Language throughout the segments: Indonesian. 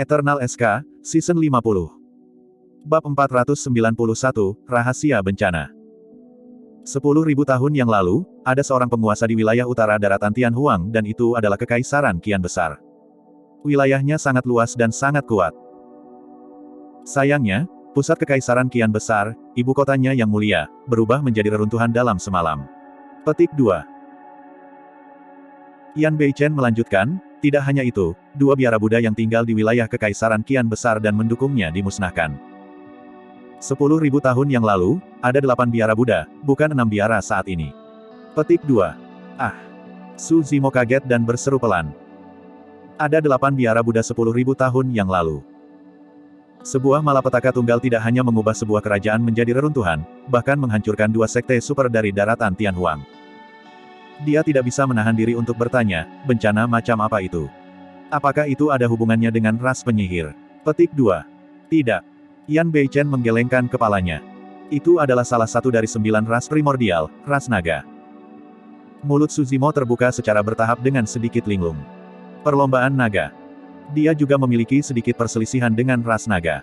Eternal SK, Season 50. Bab 491, Rahasia Bencana. 10.000 tahun yang lalu, ada seorang penguasa di wilayah utara daratan Tianhuang dan itu adalah Kekaisaran Qian Besar. Wilayahnya sangat luas dan sangat kuat. Sayangnya, pusat Kekaisaran Qian Besar, ibu kotanya yang mulia, berubah menjadi reruntuhan dalam semalam. Petik 2. Yan Beichen melanjutkan, tidak hanya itu, 2 biara Buddha yang tinggal di wilayah Kekaisaran Qian Besar dan mendukungnya dimusnahkan. 10.000 tahun yang lalu, ada 8 biara Buddha, bukan 6 biara saat ini. Petik 2. Ah! Su Zimo kaget dan berseru pelan. Ada 8 biara Buddha 10.000 tahun yang lalu. Sebuah malapetaka tunggal tidak hanya mengubah sebuah kerajaan menjadi reruntuhan, bahkan menghancurkan 2 sekte super dari daratan Tianhuang. Dia tidak bisa menahan diri untuk bertanya, bencana macam apa itu? Apakah itu ada hubungannya dengan ras penyihir? Petik 2. Tidak. Yan Beichen menggelengkan kepalanya. Itu adalah salah satu dari 9 ras primordial, ras naga. Mulut Su Zimo terbuka secara bertahap dengan sedikit linglung. Perlombaan naga. Dia juga memiliki sedikit perselisihan dengan ras naga.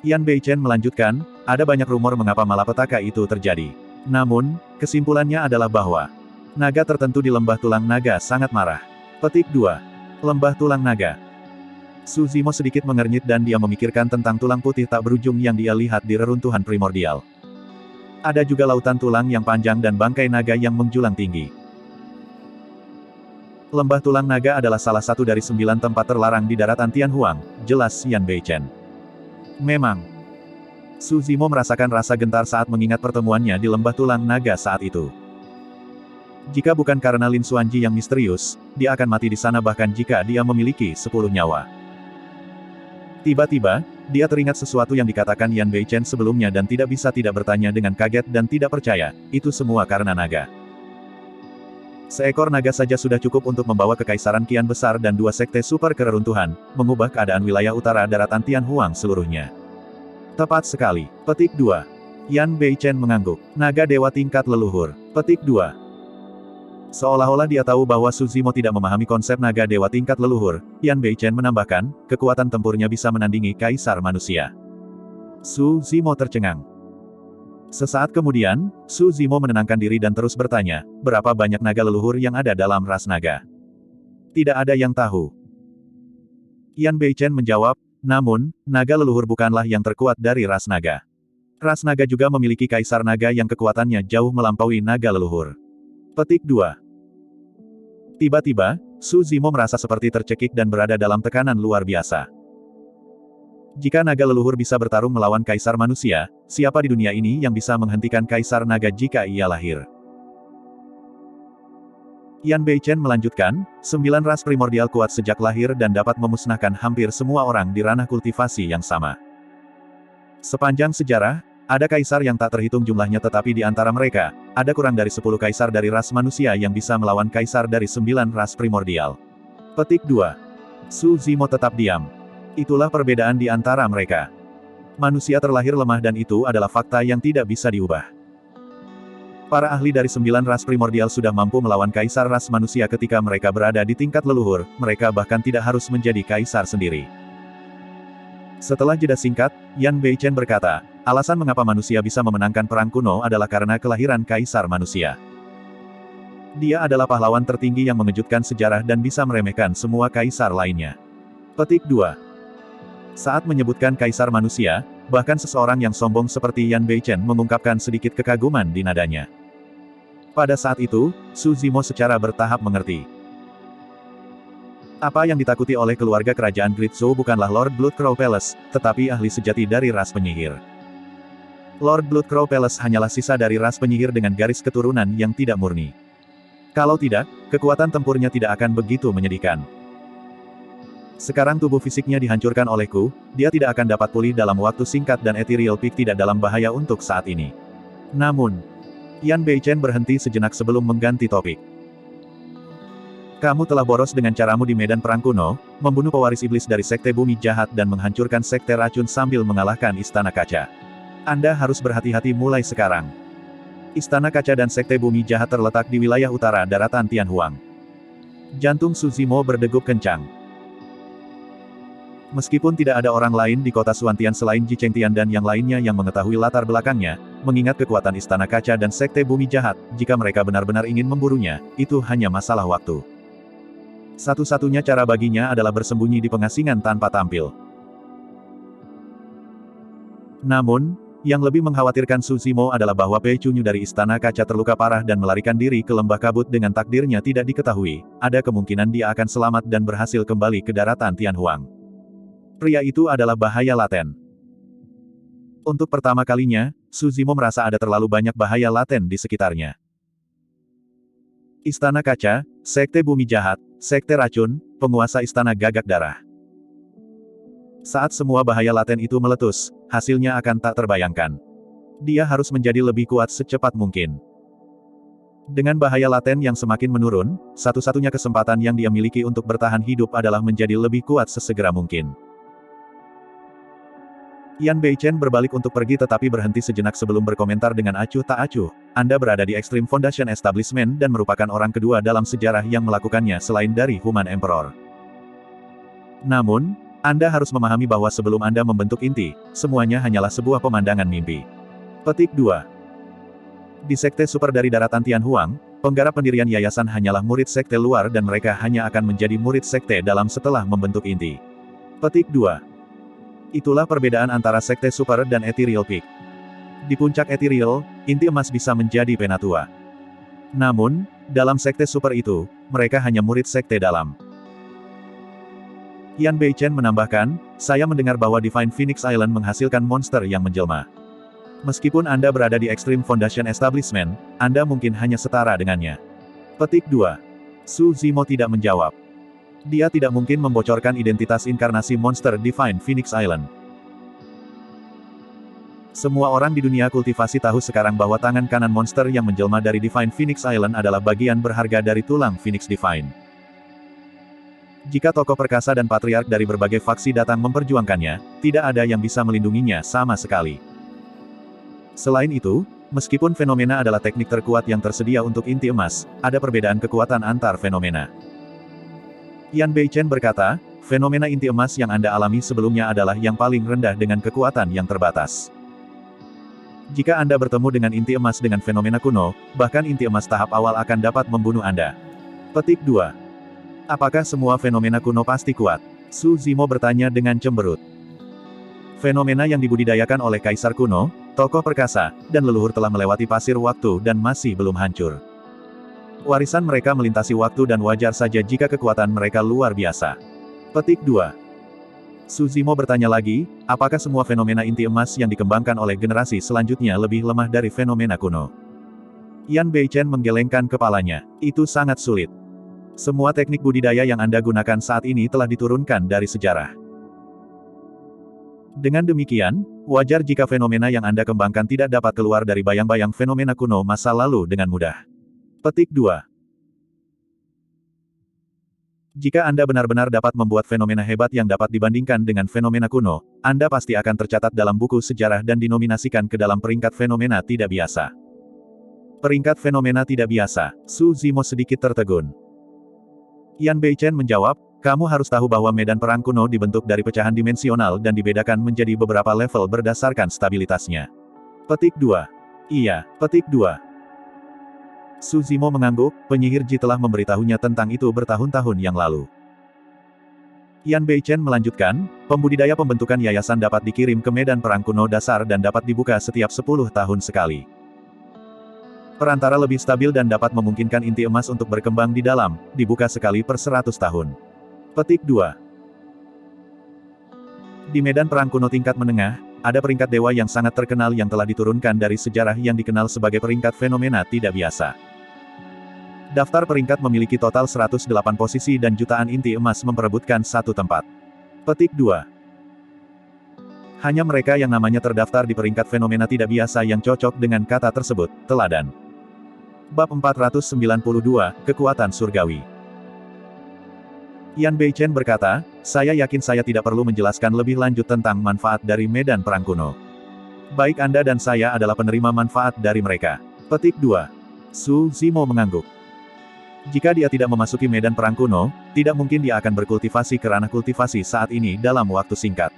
Yan Beichen melanjutkan, ada banyak rumor mengapa malapetaka itu terjadi. Namun, kesimpulannya adalah bahwa naga tertentu di lembah tulang naga sangat marah. Petik 2. Lembah tulang naga. Su Zimo sedikit mengernyit dan dia memikirkan tentang tulang putih tak berujung yang dia lihat di reruntuhan primordial. Ada juga lautan tulang yang panjang dan bangkai naga yang menjulang tinggi. Lembah tulang naga adalah salah satu dari 9 tempat terlarang di daratan Tianhuang, jelas Yan Beichen. Memang. Su Zimo merasakan rasa gentar saat mengingat pertemuannya di lembah tulang naga saat itu. Jika bukan karena Lin Xuanji yang misterius, dia akan mati di sana bahkan jika dia memiliki 10 nyawa. Tiba-tiba, dia teringat sesuatu yang dikatakan Yan Beichen sebelumnya dan tidak bisa tidak bertanya dengan kaget dan tidak percaya, itu semua karena naga. Seekor naga saja sudah cukup untuk membawa Kekaisaran Qian Besar dan 2 sekte super ke reruntuhan, mengubah keadaan wilayah utara daratan Tianhuang seluruhnya. Tepat sekali. Petik 2. Yan Beichen mengangguk. Naga dewa tingkat leluhur. Petik 2. Seolah-olah dia tahu bahwa Su Zimo tidak memahami konsep naga dewa tingkat leluhur, Yan Beichen menambahkan, kekuatan tempurnya bisa menandingi kaisar manusia. Su Zimo tercengang. Sesaat kemudian, Su Zimo menenangkan diri dan terus bertanya, berapa banyak naga leluhur yang ada dalam ras naga? Tidak ada yang tahu. Yan Beichen menjawab, namun, naga leluhur bukanlah yang terkuat dari ras naga. Ras naga juga memiliki kaisar naga yang kekuatannya jauh melampaui naga leluhur. Petik 2. Tiba-tiba, Su Zimo merasa seperti tercekik dan berada dalam tekanan luar biasa. Jika naga leluhur bisa bertarung melawan kaisar manusia, siapa di dunia ini yang bisa menghentikan kaisar naga jika ia lahir? Yan Beichen melanjutkan, 9 ras primordial kuat sejak lahir dan dapat memusnahkan hampir semua orang di ranah kultivasi yang sama. Sepanjang sejarah, ada kaisar yang tak terhitung jumlahnya tetapi di antara mereka, ada kurang dari 10 kaisar dari ras manusia yang bisa melawan kaisar dari 9 ras primordial. Petik 2. Su Zimo tetap diam. Itulah perbedaan di antara mereka. Manusia terlahir lemah dan itu adalah fakta yang tidak bisa diubah. Para ahli dari 9 ras primordial sudah mampu melawan kaisar ras manusia ketika mereka berada di tingkat leluhur, mereka bahkan tidak harus menjadi kaisar sendiri. Setelah jeda singkat, Yan Beichen berkata, alasan mengapa manusia bisa memenangkan perang kuno adalah karena kelahiran kaisar manusia. Dia adalah pahlawan tertinggi yang mengejutkan sejarah dan bisa meremehkan semua kaisar lainnya. Petik 2. Saat menyebutkan kaisar manusia, bahkan seseorang yang sombong seperti Yan Beichen mengungkapkan sedikit kekaguman di nadanya. Pada saat itu, Su Zimo secara bertahap mengerti. Apa yang ditakuti oleh keluarga kerajaan Great Zhou bukanlah Lord Bloodcrow Palace, tetapi ahli sejati dari ras penyihir. Lord Bloodcrow Palace hanyalah sisa dari ras penyihir dengan garis keturunan yang tidak murni. Kalau tidak, kekuatan tempurnya tidak akan begitu menyedihkan. Sekarang tubuh fisiknya dihancurkan olehku, dia tidak akan dapat pulih dalam waktu singkat dan Ethereal Peak tidak dalam bahaya untuk saat ini. Namun, Yan Beichen berhenti sejenak sebelum mengganti topik. Kamu telah boros dengan caramu di medan perang kuno, membunuh pewaris iblis dari sekte bumi jahat dan menghancurkan sekte racun sambil mengalahkan istana kaca. Anda harus berhati-hati mulai sekarang. Istana kaca dan sekte bumi jahat terletak di wilayah utara daratan Tianhuang. Jantung Su Zimo berdegup kencang. Meskipun tidak ada orang lain di kota Suantian selain Ji Chengtian dan yang lainnya yang mengetahui latar belakangnya, mengingat kekuatan Istana Kaca dan Sekte Bumi Jahat, jika mereka benar-benar ingin memburunya, itu hanya masalah waktu. Satu-satunya cara baginya adalah bersembunyi di pengasingan tanpa tampil. Namun, yang lebih mengkhawatirkan Su Zimo adalah bahwa Pei Chunyu dari Istana Kaca terluka parah dan melarikan diri ke lembah kabut dengan takdirnya tidak diketahui, ada kemungkinan dia akan selamat dan berhasil kembali ke daratan Tianhuang. Pria itu adalah bahaya laten. Untuk pertama kalinya, Su Zimo merasa ada terlalu banyak bahaya laten di sekitarnya. Istana Kaca, Sekte Bumi Jahat, Sekte Racun, Penguasa Istana Gagak Darah. Saat semua bahaya laten itu meletus, hasilnya akan tak terbayangkan. Dia harus menjadi lebih kuat secepat mungkin. Dengan bahaya laten yang semakin menurun, satu-satunya kesempatan yang dia miliki untuk bertahan hidup adalah menjadi lebih kuat sesegera mungkin. Yan Beichen berbalik untuk pergi tetapi berhenti sejenak sebelum berkomentar dengan acuh tak acuh. Anda berada di Extreme Foundation Establishment dan merupakan orang kedua dalam sejarah yang melakukannya selain dari Human Emperor. Namun, Anda harus memahami bahwa sebelum Anda membentuk inti, semuanya hanyalah sebuah pemandangan mimpi. Petik 2. Di Sekte Super dari daratan Tianhuang, penggarap pendirian yayasan hanyalah murid sekte luar dan mereka hanya akan menjadi murid sekte dalam setelah membentuk inti. Petik 2. Itulah perbedaan antara Sekte Super dan Ethereal Peak. Di puncak Ethereal, inti emas bisa menjadi penatua. Namun, dalam Sekte Super itu, mereka hanya murid sekte dalam. Yan Beichen menambahkan, saya mendengar bahwa Divine Phoenix Island menghasilkan monster yang menjelma. Meskipun Anda berada di Extreme Foundation Establishment, Anda mungkin hanya setara dengannya. Petik 2. Su Zimo tidak menjawab. Dia tidak mungkin membocorkan identitas inkarnasi monster Divine Phoenix Island. Semua orang di dunia kultivasi tahu sekarang bahwa tangan kanan monster yang menjelma dari Divine Phoenix Island adalah bagian berharga dari tulang Phoenix Divine. Jika tokoh perkasa dan patriark dari berbagai faksi datang memperjuangkannya, tidak ada yang bisa melindunginya sama sekali. Selain itu, meskipun fenomena adalah teknik terkuat yang tersedia untuk inti emas, ada perbedaan kekuatan antar fenomena. Yan Beichen berkata, fenomena inti emas yang Anda alami sebelumnya adalah yang paling rendah dengan kekuatan yang terbatas. Jika Anda bertemu dengan inti emas dengan fenomena kuno, bahkan inti emas tahap awal akan dapat membunuh Anda. Petik 2. Apakah semua fenomena kuno pasti kuat? Su Zimo bertanya dengan cemberut. Fenomena yang dibudidayakan oleh Kaisar kuno, tokoh perkasa, dan leluhur telah melewati pasir waktu dan masih belum hancur. Warisan mereka melintasi waktu dan wajar saja jika kekuatan mereka luar biasa. Petik 2. Su Zimo bertanya lagi, apakah semua fenomena inti emas yang dikembangkan oleh generasi selanjutnya lebih lemah dari fenomena kuno? Yan Beichen menggelengkan kepalanya. Itu sangat sulit. Semua teknik budidaya yang Anda gunakan saat ini telah diturunkan dari sejarah. Dengan demikian, wajar jika fenomena yang Anda kembangkan tidak dapat keluar dari bayang-bayang fenomena kuno masa lalu dengan mudah. Petik 2. Jika Anda benar-benar dapat membuat fenomena hebat yang dapat dibandingkan dengan fenomena kuno, Anda pasti akan tercatat dalam buku sejarah dan dinominasikan ke dalam peringkat fenomena tidak biasa. Peringkat fenomena tidak biasa, Su Zimo sedikit tertegun. Yan Beichen menjawab, kamu harus tahu bahwa medan perang kuno dibentuk dari pecahan dimensional dan dibedakan menjadi beberapa level berdasarkan stabilitasnya. Petik 2. Iya, petik 2. Su Zimo mengangguk, penyihir Ji telah memberitahunya tentang itu bertahun-tahun yang lalu. Yan Beichen melanjutkan, pembudidaya pembentukan yayasan dapat dikirim ke medan perang kuno dasar dan dapat dibuka setiap 10 tahun sekali. Perantara lebih stabil dan dapat memungkinkan inti emas untuk berkembang di dalam, dibuka sekali per 100 tahun. Petik 2. Di medan perang kuno tingkat menengah, ada peringkat dewa yang sangat terkenal yang telah diturunkan dari sejarah yang dikenal sebagai peringkat fenomena tidak biasa. Daftar peringkat memiliki total 108 posisi dan jutaan inti emas memperebutkan satu tempat. Petik 2. Hanya mereka yang namanya terdaftar di peringkat fenomena tidak biasa yang cocok dengan kata tersebut, teladan. Bab 492, Kekuatan Surgawi. Yan Beichen berkata, saya yakin saya tidak perlu menjelaskan lebih lanjut tentang manfaat dari medan perang kuno. Baik Anda dan saya adalah penerima manfaat dari mereka. Petik 2. Su Zimo mengangguk. Jika dia tidak memasuki medan perang kuno, tidak mungkin dia akan berkultivasi ke ranah kultivasi saat ini dalam waktu singkat.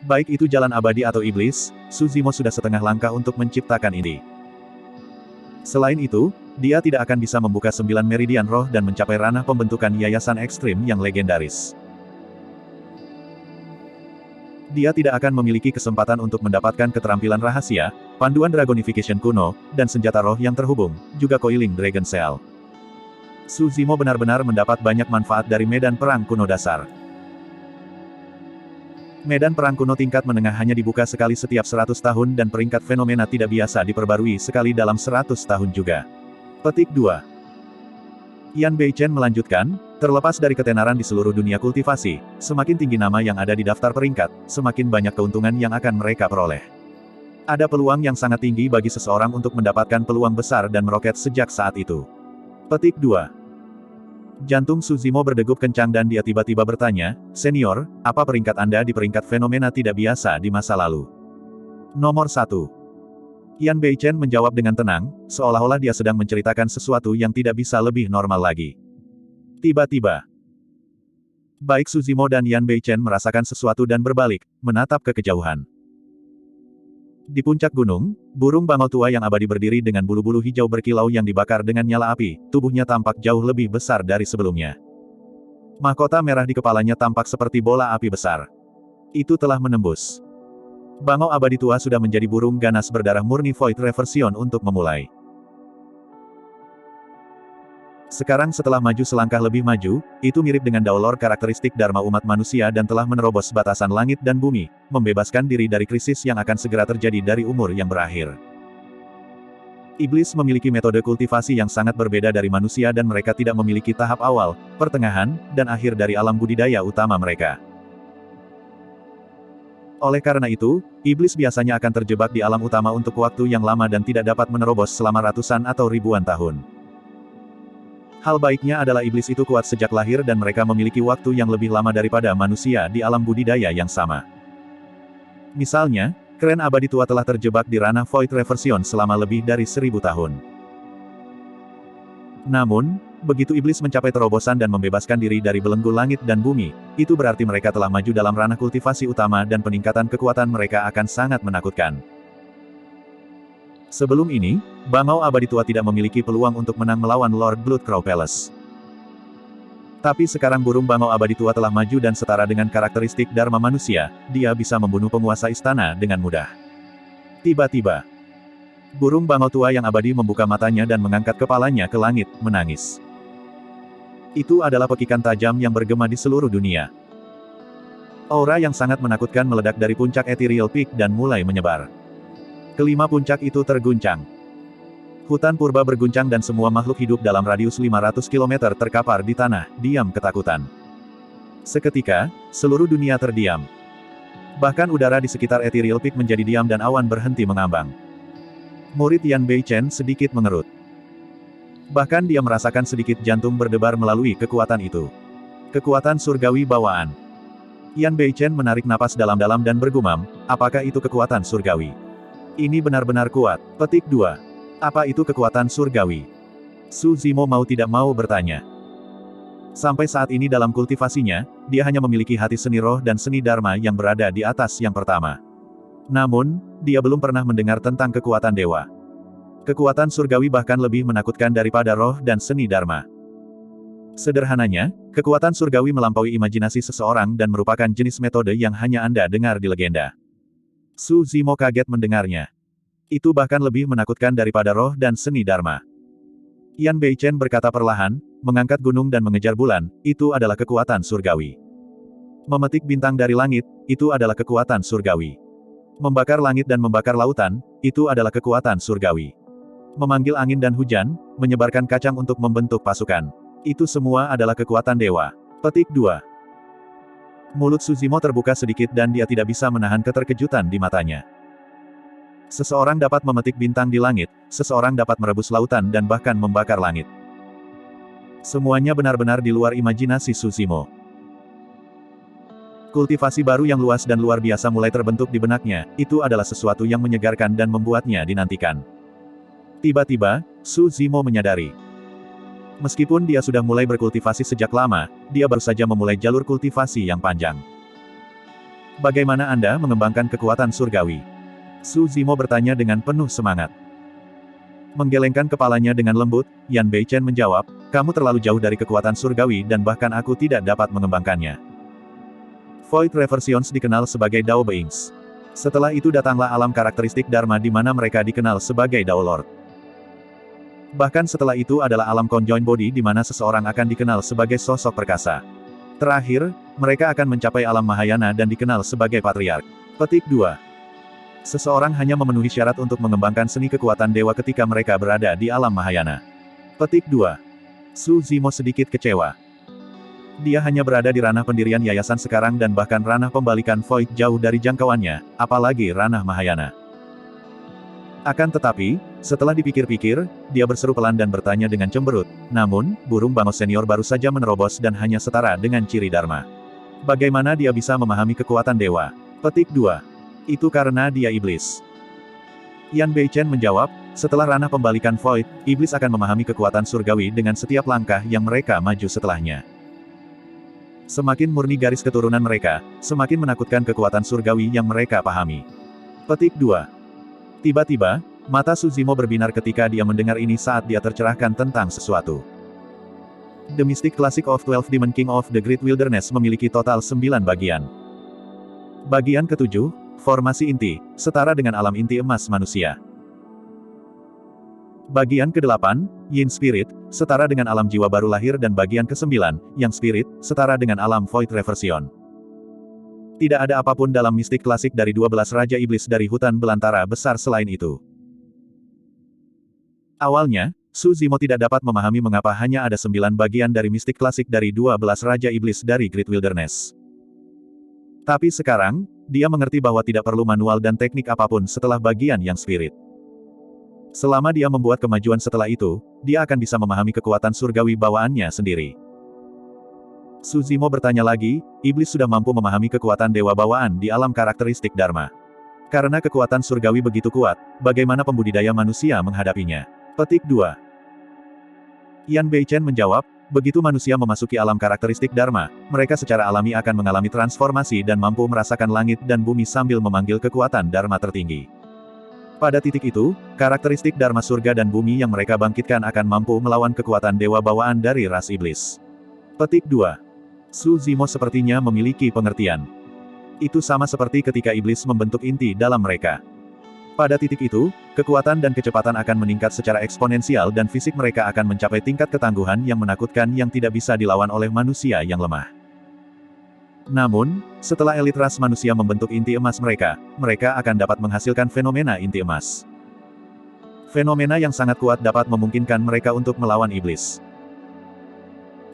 Baik itu jalan abadi atau iblis, Suzimo sudah setengah langkah untuk menciptakan ini. Selain itu, dia tidak akan bisa membuka 9 meridian roh dan mencapai ranah pembentukan yayasan ekstrim yang legendaris. Dia tidak akan memiliki kesempatan untuk mendapatkan keterampilan rahasia, panduan Dragonification kuno, dan senjata roh yang terhubung, juga Coiling Dragon Cell. Suzimo benar-benar mendapat banyak manfaat dari medan perang kuno dasar. Medan perang kuno tingkat menengah hanya dibuka sekali setiap 100 tahun dan peringkat fenomena tidak biasa diperbarui sekali dalam 100 tahun juga. Petik 2. Yan Beichen melanjutkan, terlepas dari ketenaran di seluruh dunia kultivasi, semakin tinggi nama yang ada di daftar peringkat, semakin banyak keuntungan yang akan mereka peroleh. Ada peluang yang sangat tinggi bagi seseorang untuk mendapatkan peluang besar dan meroket sejak saat itu. Petik 2. Jantung Suzimo berdegup kencang dan dia tiba-tiba bertanya, "Senior, apa peringkat Anda di peringkat fenomena tidak biasa di masa lalu?" Nomor 1. Yan Beichen menjawab dengan tenang, seolah-olah dia sedang menceritakan sesuatu yang tidak bisa lebih normal lagi. Tiba-tiba, baik Suzimo dan Yan Beichen merasakan sesuatu dan berbalik, menatap ke kejauhan. Di puncak gunung, burung bangau tua yang abadi berdiri dengan bulu-bulu hijau berkilau yang dibakar dengan nyala api, tubuhnya tampak jauh lebih besar dari sebelumnya. Mahkota merah di kepalanya tampak seperti bola api besar. Itu telah menembus. Bangau abadi tua sudah menjadi burung ganas berdarah murni Void Reversion untuk memulai. Sekarang setelah maju selangkah lebih maju, itu mirip dengan daulor karakteristik Dharma umat manusia dan telah menerobos batasan langit dan bumi, membebaskan diri dari krisis yang akan segera terjadi dari umur yang berakhir. Iblis memiliki metode kultivasi yang sangat berbeda dari manusia dan mereka tidak memiliki tahap awal, pertengahan, dan akhir dari alam budidaya utama mereka. Oleh karena itu, iblis biasanya akan terjebak di alam utama untuk waktu yang lama dan tidak dapat menerobos selama ratusan atau ribuan tahun. Hal baiknya adalah iblis itu kuat sejak lahir dan mereka memiliki waktu yang lebih lama daripada manusia di alam budidaya yang sama. Misalnya, kren abadi tua telah terjebak di ranah Void Reversion selama lebih dari 1000 tahun. Namun, begitu iblis mencapai terobosan dan membebaskan diri dari belenggu langit dan bumi, itu berarti mereka telah maju dalam ranah kultivasi utama dan peningkatan kekuatan mereka akan sangat menakutkan. Sebelum ini, bangau abadi tua tidak memiliki peluang untuk menang melawan Lord Bloodcrow Palace. Tapi sekarang burung bangau abadi tua telah maju dan setara dengan karakteristik Dharma manusia, dia bisa membunuh penguasa istana dengan mudah. Tiba-tiba, burung bangau tua yang abadi membuka matanya dan mengangkat kepalanya ke langit, menangis. Itu adalah pekikan tajam yang bergema di seluruh dunia. Aura yang sangat menakutkan meledak dari puncak Ethereal Peak dan mulai menyebar. Kelima puncak itu terguncang. Hutan purba berguncang dan semua makhluk hidup dalam radius 500 km terkapar di tanah, diam ketakutan. Seketika, seluruh dunia terdiam. Bahkan udara di sekitar Ethereal Peak menjadi diam dan awan berhenti mengambang. Murid Yan Beichen sedikit mengerut. Bahkan dia merasakan sedikit jantung berdebar melalui kekuatan itu. Kekuatan surgawi bawaan. Yan Beichen menarik napas dalam-dalam dan bergumam, apakah itu kekuatan surgawi? Ini benar-benar kuat. Petik 2. Apa itu kekuatan surgawi? Suzimo mau tidak mau bertanya. Sampai saat ini dalam kultivasinya, dia hanya memiliki hati seni roh dan seni dharma yang berada di atas yang pertama. Namun, dia belum pernah mendengar tentang kekuatan dewa. Kekuatan surgawi bahkan lebih menakutkan daripada roh dan seni dharma. Sederhananya, kekuatan surgawi melampaui imajinasi seseorang dan merupakan jenis metode yang hanya Anda dengar di legenda. Suzimo kaget mendengarnya. Itu bahkan lebih menakutkan daripada roh dan seni dharma. Yan Beichen berkata perlahan, mengangkat gunung dan mengejar bulan, itu adalah kekuatan surgawi. Memetik bintang dari langit, itu adalah kekuatan surgawi. Membakar langit dan membakar lautan, itu adalah kekuatan surgawi. Memanggil angin dan hujan, menyebarkan kacang untuk membentuk pasukan. Itu semua adalah kekuatan dewa. Petik 2. Mulut Suzimo terbuka sedikit dan dia tidak bisa menahan keterkejutan di matanya. Seseorang dapat memetik bintang di langit, seseorang dapat merebus lautan dan bahkan membakar langit. Semuanya benar-benar di luar imajinasi Suzimo. Kultivasi baru yang luas dan luar biasa mulai terbentuk di benaknya, itu adalah sesuatu yang menyegarkan dan membuatnya dinantikan. Tiba-tiba, Suzimo menyadari. Meskipun dia sudah mulai berkultivasi sejak lama, dia baru saja memulai jalur kultivasi yang panjang. Bagaimana Anda mengembangkan kekuatan surgawi? Su Zimo bertanya dengan penuh semangat. Menggelengkan kepalanya dengan lembut, Yan Beichen menjawab, kamu terlalu jauh dari kekuatan surgawi dan bahkan aku tidak dapat mengembangkannya. Void Reversions dikenal sebagai Dao Beings. Setelah itu datanglah alam karakteristik Dharma di mana mereka dikenal sebagai Dao Lord. Bahkan setelah itu adalah alam Conjoined Body di mana seseorang akan dikenal sebagai sosok perkasa. Terakhir, mereka akan mencapai alam Mahayana dan dikenal sebagai Patriark. Petik 2. Seseorang hanya memenuhi syarat untuk mengembangkan seni kekuatan dewa ketika mereka berada di alam Mahayana. Petik 2. Su Zimo sedikit kecewa. Dia hanya berada di ranah pendirian yayasan sekarang dan bahkan ranah pembalikan Void jauh dari jangkauannya, apalagi ranah Mahayana. Akan tetapi, setelah dipikir-pikir, dia berseru pelan dan bertanya dengan cemberut, namun, burung bangau senior baru saja menerobos dan hanya setara dengan ciri Dharma. Bagaimana dia bisa memahami kekuatan dewa? Petik 2. Itu karena dia iblis. Yan Beichen menjawab, setelah ranah pembalikan Void, iblis akan memahami kekuatan surgawi dengan setiap langkah yang mereka maju setelahnya. Semakin murni garis keturunan mereka, semakin menakutkan kekuatan surgawi yang mereka pahami. Petik 2. Tiba-tiba, mata Su Zimo berbinar ketika dia mendengar ini saat dia tercerahkan tentang sesuatu. The Mystic Classic of 12 Demon King of the Great Wilderness memiliki total 9 bagian. Bagian ke-7, formasi inti, setara dengan alam inti emas manusia. Bagian ke-8, Yin Spirit, setara dengan alam jiwa baru lahir dan bagian ke-9, Yang Spirit, setara dengan alam Void Reversion. Tidak ada apapun dalam mistik klasik dari 12 Raja Iblis dari hutan belantara besar selain itu. Awalnya, Su Zimo tidak dapat memahami mengapa hanya ada 9 bagian dari mistik klasik dari 12 Raja Iblis dari Great Wilderness. Tapi sekarang, dia mengerti bahwa tidak perlu manual dan teknik apapun setelah bagian Yang Spirit. Selama dia membuat kemajuan setelah itu, dia akan bisa memahami kekuatan surgawi bawaannya sendiri. Su Zimo bertanya lagi, iblis sudah mampu memahami kekuatan dewa bawaan di alam karakteristik Dharma. Karena kekuatan surgawi begitu kuat, bagaimana pembudidaya manusia menghadapinya? Petik 2. Yan Beichen menjawab, begitu manusia memasuki alam karakteristik Dharma, mereka secara alami akan mengalami transformasi dan mampu merasakan langit dan bumi sambil memanggil kekuatan Dharma tertinggi. Pada titik itu, karakteristik Dharma surga dan bumi yang mereka bangkitkan akan mampu melawan kekuatan dewa bawaan dari ras iblis. Petik 2. Su Zimo sepertinya memiliki pengertian. Itu sama seperti ketika iblis membentuk inti dalam mereka. Pada titik itu, kekuatan dan kecepatan akan meningkat secara eksponensial dan fisik mereka akan mencapai tingkat ketangguhan yang menakutkan yang tidak bisa dilawan oleh manusia yang lemah. Namun, setelah elit ras manusia membentuk inti emas mereka, mereka akan dapat menghasilkan fenomena inti emas. Fenomena yang sangat kuat dapat memungkinkan mereka untuk melawan iblis.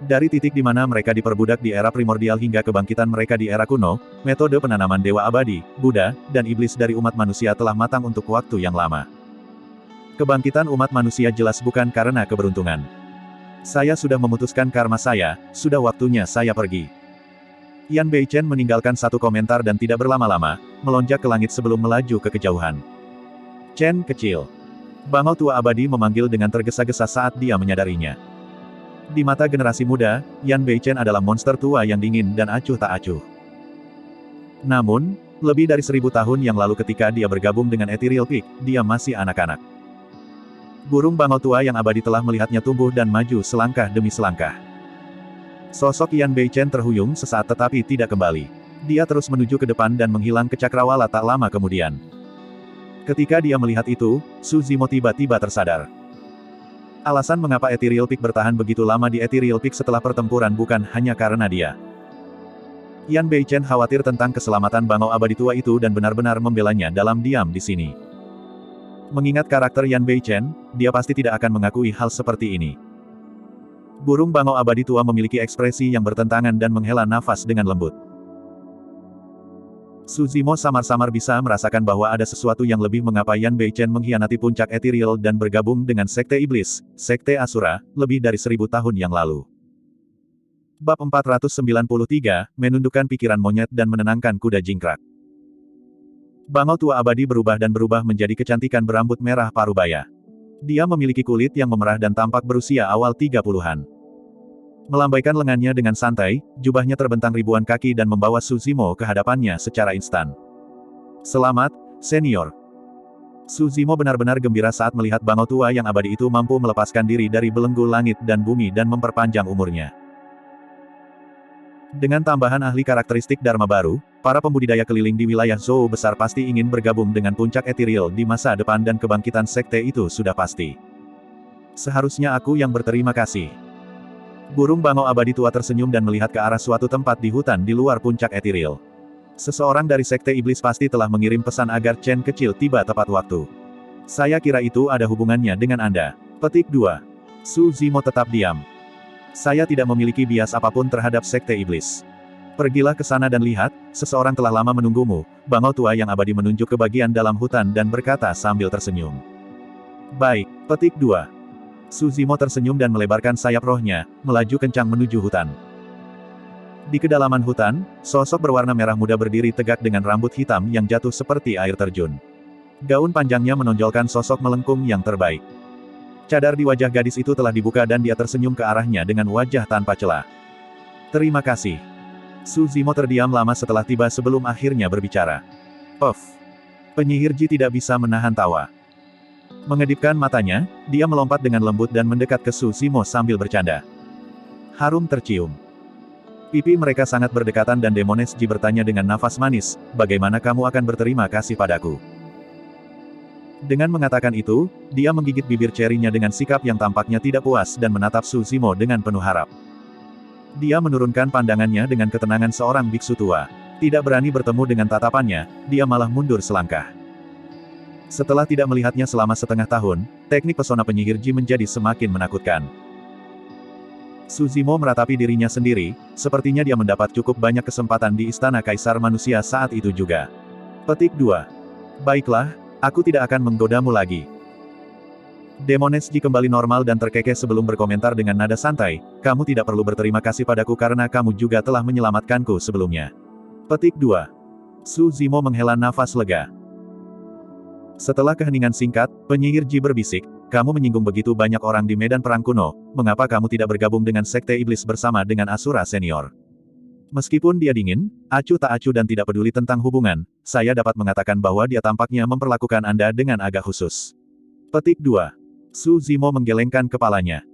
Dari titik di mana mereka diperbudak di era primordial hingga kebangkitan mereka di era kuno, metode penanaman dewa abadi, Buddha, dan iblis dari umat manusia telah matang untuk waktu yang lama. Kebangkitan umat manusia jelas bukan karena keberuntungan. Saya sudah memutuskan karma saya, sudah waktunya saya pergi. Yan Beichen meninggalkan satu komentar dan tidak berlama-lama, melonjak ke langit sebelum melaju ke kejauhan. Chen kecil. Bangau tua abadi memanggil dengan tergesa-gesa saat dia menyadarinya. Di mata generasi muda, Yan Beichen adalah monster tua yang dingin dan acuh tak acuh. Namun, lebih dari 1000 tahun yang lalu ketika dia bergabung dengan Ethereal Peak, dia masih anak-anak. Burung bangau tua yang abadi telah melihatnya tumbuh dan maju selangkah demi selangkah. Sosok Yan Beichen terhuyung sesaat tetapi tidak kembali. Dia terus menuju ke depan dan menghilang ke cakrawala tak lama kemudian. Ketika dia melihat itu, Su Zimo tiba-tiba tersadar. Alasan mengapa Ethereal Peak bertahan begitu lama di Ethereal Peak setelah pertempuran bukan hanya karena dia. Yan Beichen khawatir tentang keselamatan bangau abadi tua itu dan benar-benar membelanya dalam diam di sini. Mengingat karakter Yan Beichen, dia pasti tidak akan mengakui hal seperti ini. Burung bangau abadi tua memiliki ekspresi yang bertentangan dan menghela nafas dengan lembut. Su Zimo samar-samar bisa merasakan bahwa ada sesuatu yang lebih mengapa Yan Beichen mengkhianati puncak ethereal dan bergabung dengan Sekte Iblis, Sekte Asura, lebih dari 1000 tahun yang lalu. Bab 493, menundukkan pikiran monyet dan menenangkan kuda jingkrak. Bangau tua abadi berubah dan berubah menjadi kecantikan berambut merah parubaya. Dia memiliki kulit yang memerah dan tampak berusia awal 30-an. Melambaikan lengannya dengan santai, jubahnya terbentang ribuan kaki dan membawa Su Zimo ke hadapannya secara instan. Selamat, senior. Su Zimo benar-benar gembira saat melihat bangau tua yang abadi itu mampu melepaskan diri dari belenggu langit dan bumi dan memperpanjang umurnya. Dengan tambahan ahli karakteristik Dharma baru, para pembudidaya keliling di wilayah Zou besar pasti ingin bergabung dengan puncak etiril di masa depan dan kebangkitan sekte itu sudah pasti. Seharusnya aku yang berterima kasih. Burung bangau abadi tua tersenyum dan melihat ke arah suatu tempat di hutan di luar puncak etiril. Seseorang dari sekte iblis pasti telah mengirim pesan agar Chen kecil tiba tepat waktu. Saya kira itu ada hubungannya dengan Anda. Petik 2. Su Zimo tetap diam. Saya tidak memiliki bias apapun terhadap sekte iblis. Pergilah ke sana dan lihat, seseorang telah lama menunggumu. Bangau tua yang abadi menunjuk ke bagian dalam hutan dan berkata sambil tersenyum. Baik, petik 2. Su Zimo tersenyum dan melebarkan sayap rohnya, melaju kencang menuju hutan. Di kedalaman hutan, sosok berwarna merah muda berdiri tegak dengan rambut hitam yang jatuh seperti air terjun. Gaun panjangnya menonjolkan sosok melengkung yang terbaik. Cadar di wajah gadis itu telah dibuka dan dia tersenyum ke arahnya dengan wajah tanpa celah. Terima kasih. Su Zimo terdiam lama setelah tiba sebelum akhirnya berbicara. Puff. Penyihir Ji tidak bisa menahan tawa. Mengedipkan matanya, dia melompat dengan lembut dan mendekat ke Su Zimo sambil bercanda. Harum tercium. Pipi mereka sangat berdekatan dan Demones Ji bertanya dengan nafas manis, bagaimana kamu akan berterima kasih padaku? Dengan mengatakan itu, dia menggigit bibir cerinya dengan sikap yang tampaknya tidak puas dan menatap Su Zimo dengan penuh harap. Dia menurunkan pandangannya dengan ketenangan seorang biksu tua. Tidak berani bertemu dengan tatapannya, dia malah mundur selangkah. Setelah tidak melihatnya selama setengah tahun, teknik pesona penyihir Ji menjadi semakin menakutkan. Su Zimo meratapi dirinya sendiri, sepertinya dia mendapat cukup banyak kesempatan di Istana Kaisar Manusia saat itu juga. Petik 2. Baiklah, aku tidak akan menggodamu lagi. Demones Ji kembali normal dan terkekeh sebelum berkomentar dengan nada santai, kamu tidak perlu berterima kasih padaku karena kamu juga telah menyelamatkanku sebelumnya. Petik 2. Su Zimo menghela nafas lega. Setelah keheningan singkat, penyihir Ji berbisik, kamu menyinggung begitu banyak orang di medan perang kuno, mengapa kamu tidak bergabung dengan sekte iblis bersama dengan Asura senior? Meskipun dia dingin, acuh tak acuh dan tidak peduli tentang hubungan, saya dapat mengatakan bahwa dia tampaknya memperlakukan Anda dengan agak khusus. Petik 2. Su Zimo menggelengkan kepalanya.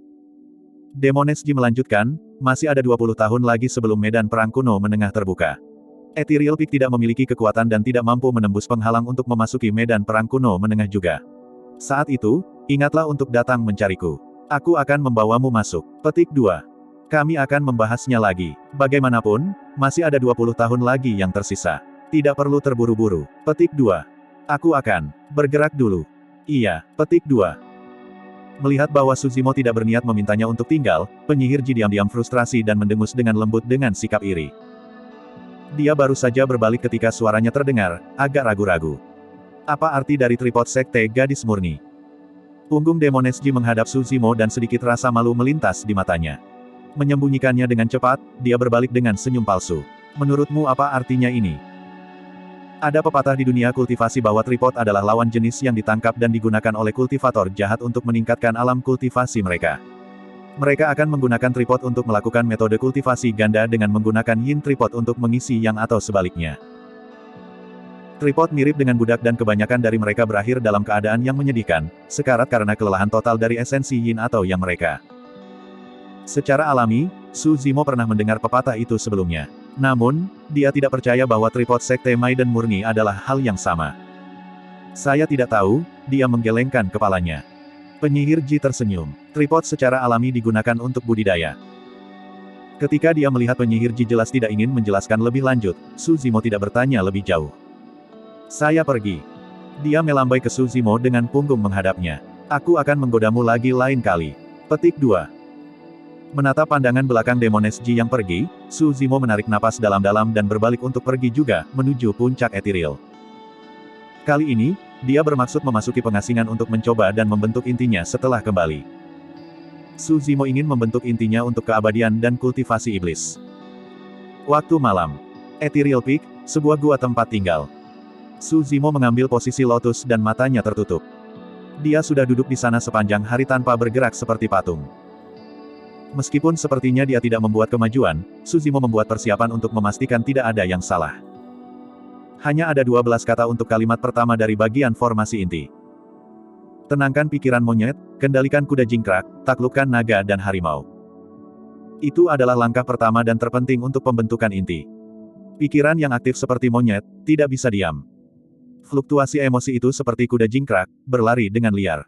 Demones Ji melanjutkan, masih ada 20 tahun lagi sebelum medan perang kuno menengah terbuka. Ethereal Peak tidak memiliki kekuatan dan tidak mampu menembus penghalang untuk memasuki medan perang kuno menengah juga. Saat itu, ingatlah untuk datang mencariku. Aku akan membawamu masuk. Petik 2. Kami akan membahasnya lagi. Bagaimanapun, masih ada 20 tahun lagi yang tersisa. Tidak perlu terburu-buru. Petik 2. Aku akan bergerak dulu. Iya, petik 2. Melihat bahwa Su Zimo tidak berniat memintanya untuk tinggal, penyihir Ji diam-diam frustrasi dan mendengus dengan lembut dengan sikap iri. Dia baru saja berbalik ketika suaranya terdengar, agak ragu-ragu. Apa arti dari tripod sekte gadis murni? Punggung Demones Ji menghadap Su Zimo dan sedikit rasa malu melintas di matanya. Menyembunyikannya dengan cepat, dia berbalik dengan senyum palsu. Menurutmu apa artinya ini? Ada pepatah di dunia kultivasi bahwa tripod adalah lawan jenis yang ditangkap dan digunakan oleh kultivator jahat untuk meningkatkan alam kultivasi mereka. Mereka akan menggunakan tripod untuk melakukan metode kultivasi ganda dengan menggunakan yin tripod untuk mengisi yang atau sebaliknya. Tripod mirip dengan budak dan kebanyakan dari mereka berakhir dalam keadaan yang menyedihkan, sekarat karena kelelahan total dari esensi yin atau yang mereka. Secara alami, Su Zimo pernah mendengar pepatah itu sebelumnya. Namun, dia tidak percaya bahwa tripod sekte Maiden murni adalah hal yang sama. Saya tidak tahu, dia menggelengkan kepalanya. Penyihir Ji tersenyum. Tripod secara alami digunakan untuk budidaya. Ketika dia melihat penyihir Ji jelas tidak ingin menjelaskan lebih lanjut, Su Zimo tidak bertanya lebih jauh. Saya pergi. Dia melambai ke Su Zimo dengan punggung menghadapnya. Aku akan menggodamu lagi lain kali. Petik 2. Menatap pandangan belakang Demones Ji yang pergi, Su Zimo menarik napas dalam-dalam dan berbalik untuk pergi juga, menuju puncak etiril. Kali ini, dia bermaksud memasuki pengasingan untuk mencoba dan membentuk intinya setelah kembali. Su Zimo ingin membentuk intinya untuk keabadian dan kultivasi iblis. Waktu malam. Ethereal Peak, sebuah gua tempat tinggal. Su Zimo mengambil posisi lotus dan matanya tertutup. Dia sudah duduk di sana sepanjang hari tanpa bergerak seperti patung. Meskipun sepertinya dia tidak membuat kemajuan, Suzimo membuat persiapan untuk memastikan tidak ada yang salah. Hanya ada 12 kata untuk kalimat pertama dari bagian formasi inti. Tenangkan pikiran monyet, kendalikan kuda jingkrak, taklukkan naga dan harimau. Itu adalah langkah pertama dan terpenting untuk pembentukan inti. Pikiran yang aktif seperti monyet, tidak bisa diam. Fluktuasi emosi itu seperti kuda jingkrak, berlari dengan liar.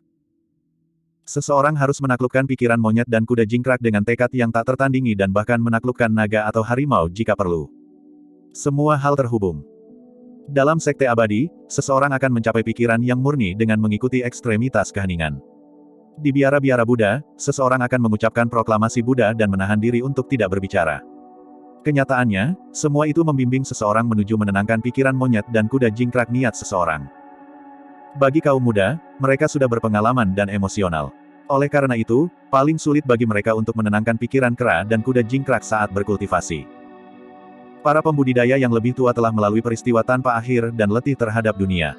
Seseorang harus menaklukkan pikiran monyet dan kuda jingkrak dengan tekad yang tak tertandingi dan bahkan menaklukkan naga atau harimau jika perlu. Semua hal terhubung. Dalam sekte abadi, seseorang akan mencapai pikiran yang murni dengan mengikuti ekstremitas keheningan. Di biara-biara Buddha, seseorang akan mengucapkan proklamasi Buddha dan menahan diri untuk tidak berbicara. Kenyataannya, semua itu membimbing seseorang menuju menenangkan pikiran monyet dan kuda jingkrak niat seseorang. Bagi kaum muda, mereka sudah berpengalaman dan emosional. Oleh karena itu, paling sulit bagi mereka untuk menenangkan pikiran kera dan kuda jingkrak saat berkultivasi. Para pembudidaya yang lebih tua telah melalui peristiwa tanpa akhir dan letih terhadap dunia.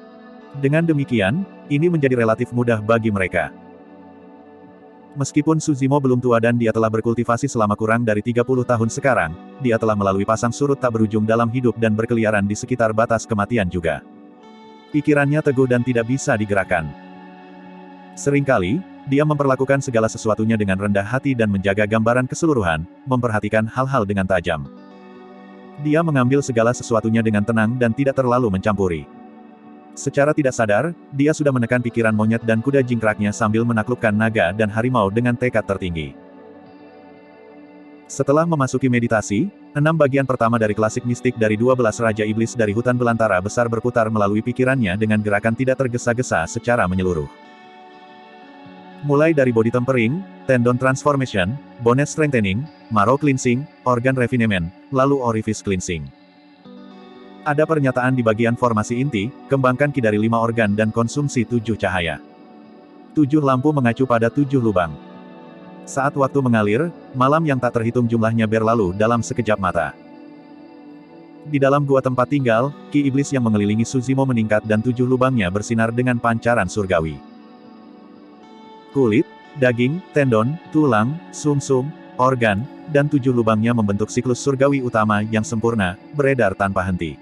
Dengan demikian, ini menjadi relatif mudah bagi mereka. Meskipun Suzimo belum tua dan dia telah berkultivasi selama kurang dari 30 tahun sekarang, dia telah melalui pasang surut tak berujung dalam hidup dan berkeliaran di sekitar batas kematian juga. Pikirannya teguh dan tidak bisa digerakkan. Seringkali, dia memperlakukan segala sesuatunya dengan rendah hati dan menjaga gambaran keseluruhan, memperhatikan hal-hal dengan tajam. Dia mengambil segala sesuatunya dengan tenang dan tidak terlalu mencampuri. Secara tidak sadar, dia sudah menekan pikiran monyet dan kuda jingkraknya sambil menaklukkan naga dan harimau dengan tekad tertinggi. Setelah memasuki meditasi, 6 bagian pertama dari klasik mistik dari 12 Raja Iblis dari hutan belantara besar berputar melalui pikirannya dengan gerakan tidak tergesa-gesa secara menyeluruh. Mulai dari body tempering, tendon transformation, bone strengthening, marrow cleansing, organ refinement, lalu orifice cleansing. Ada pernyataan di bagian formasi inti, kembangkan ki dari 5 organ dan konsumsi 7 cahaya. 7 lampu mengacu pada 7 lubang. Saat waktu mengalir, malam yang tak terhitung jumlahnya berlalu dalam sekejap mata. Di dalam gua tempat tinggal, ki iblis yang mengelilingi Suzimo meningkat dan 7 lubangnya bersinar dengan pancaran surgawi. Kulit, daging, tendon, tulang, sumsum, organ, dan 7 lubangnya membentuk siklus surgawi utama yang sempurna, beredar tanpa henti.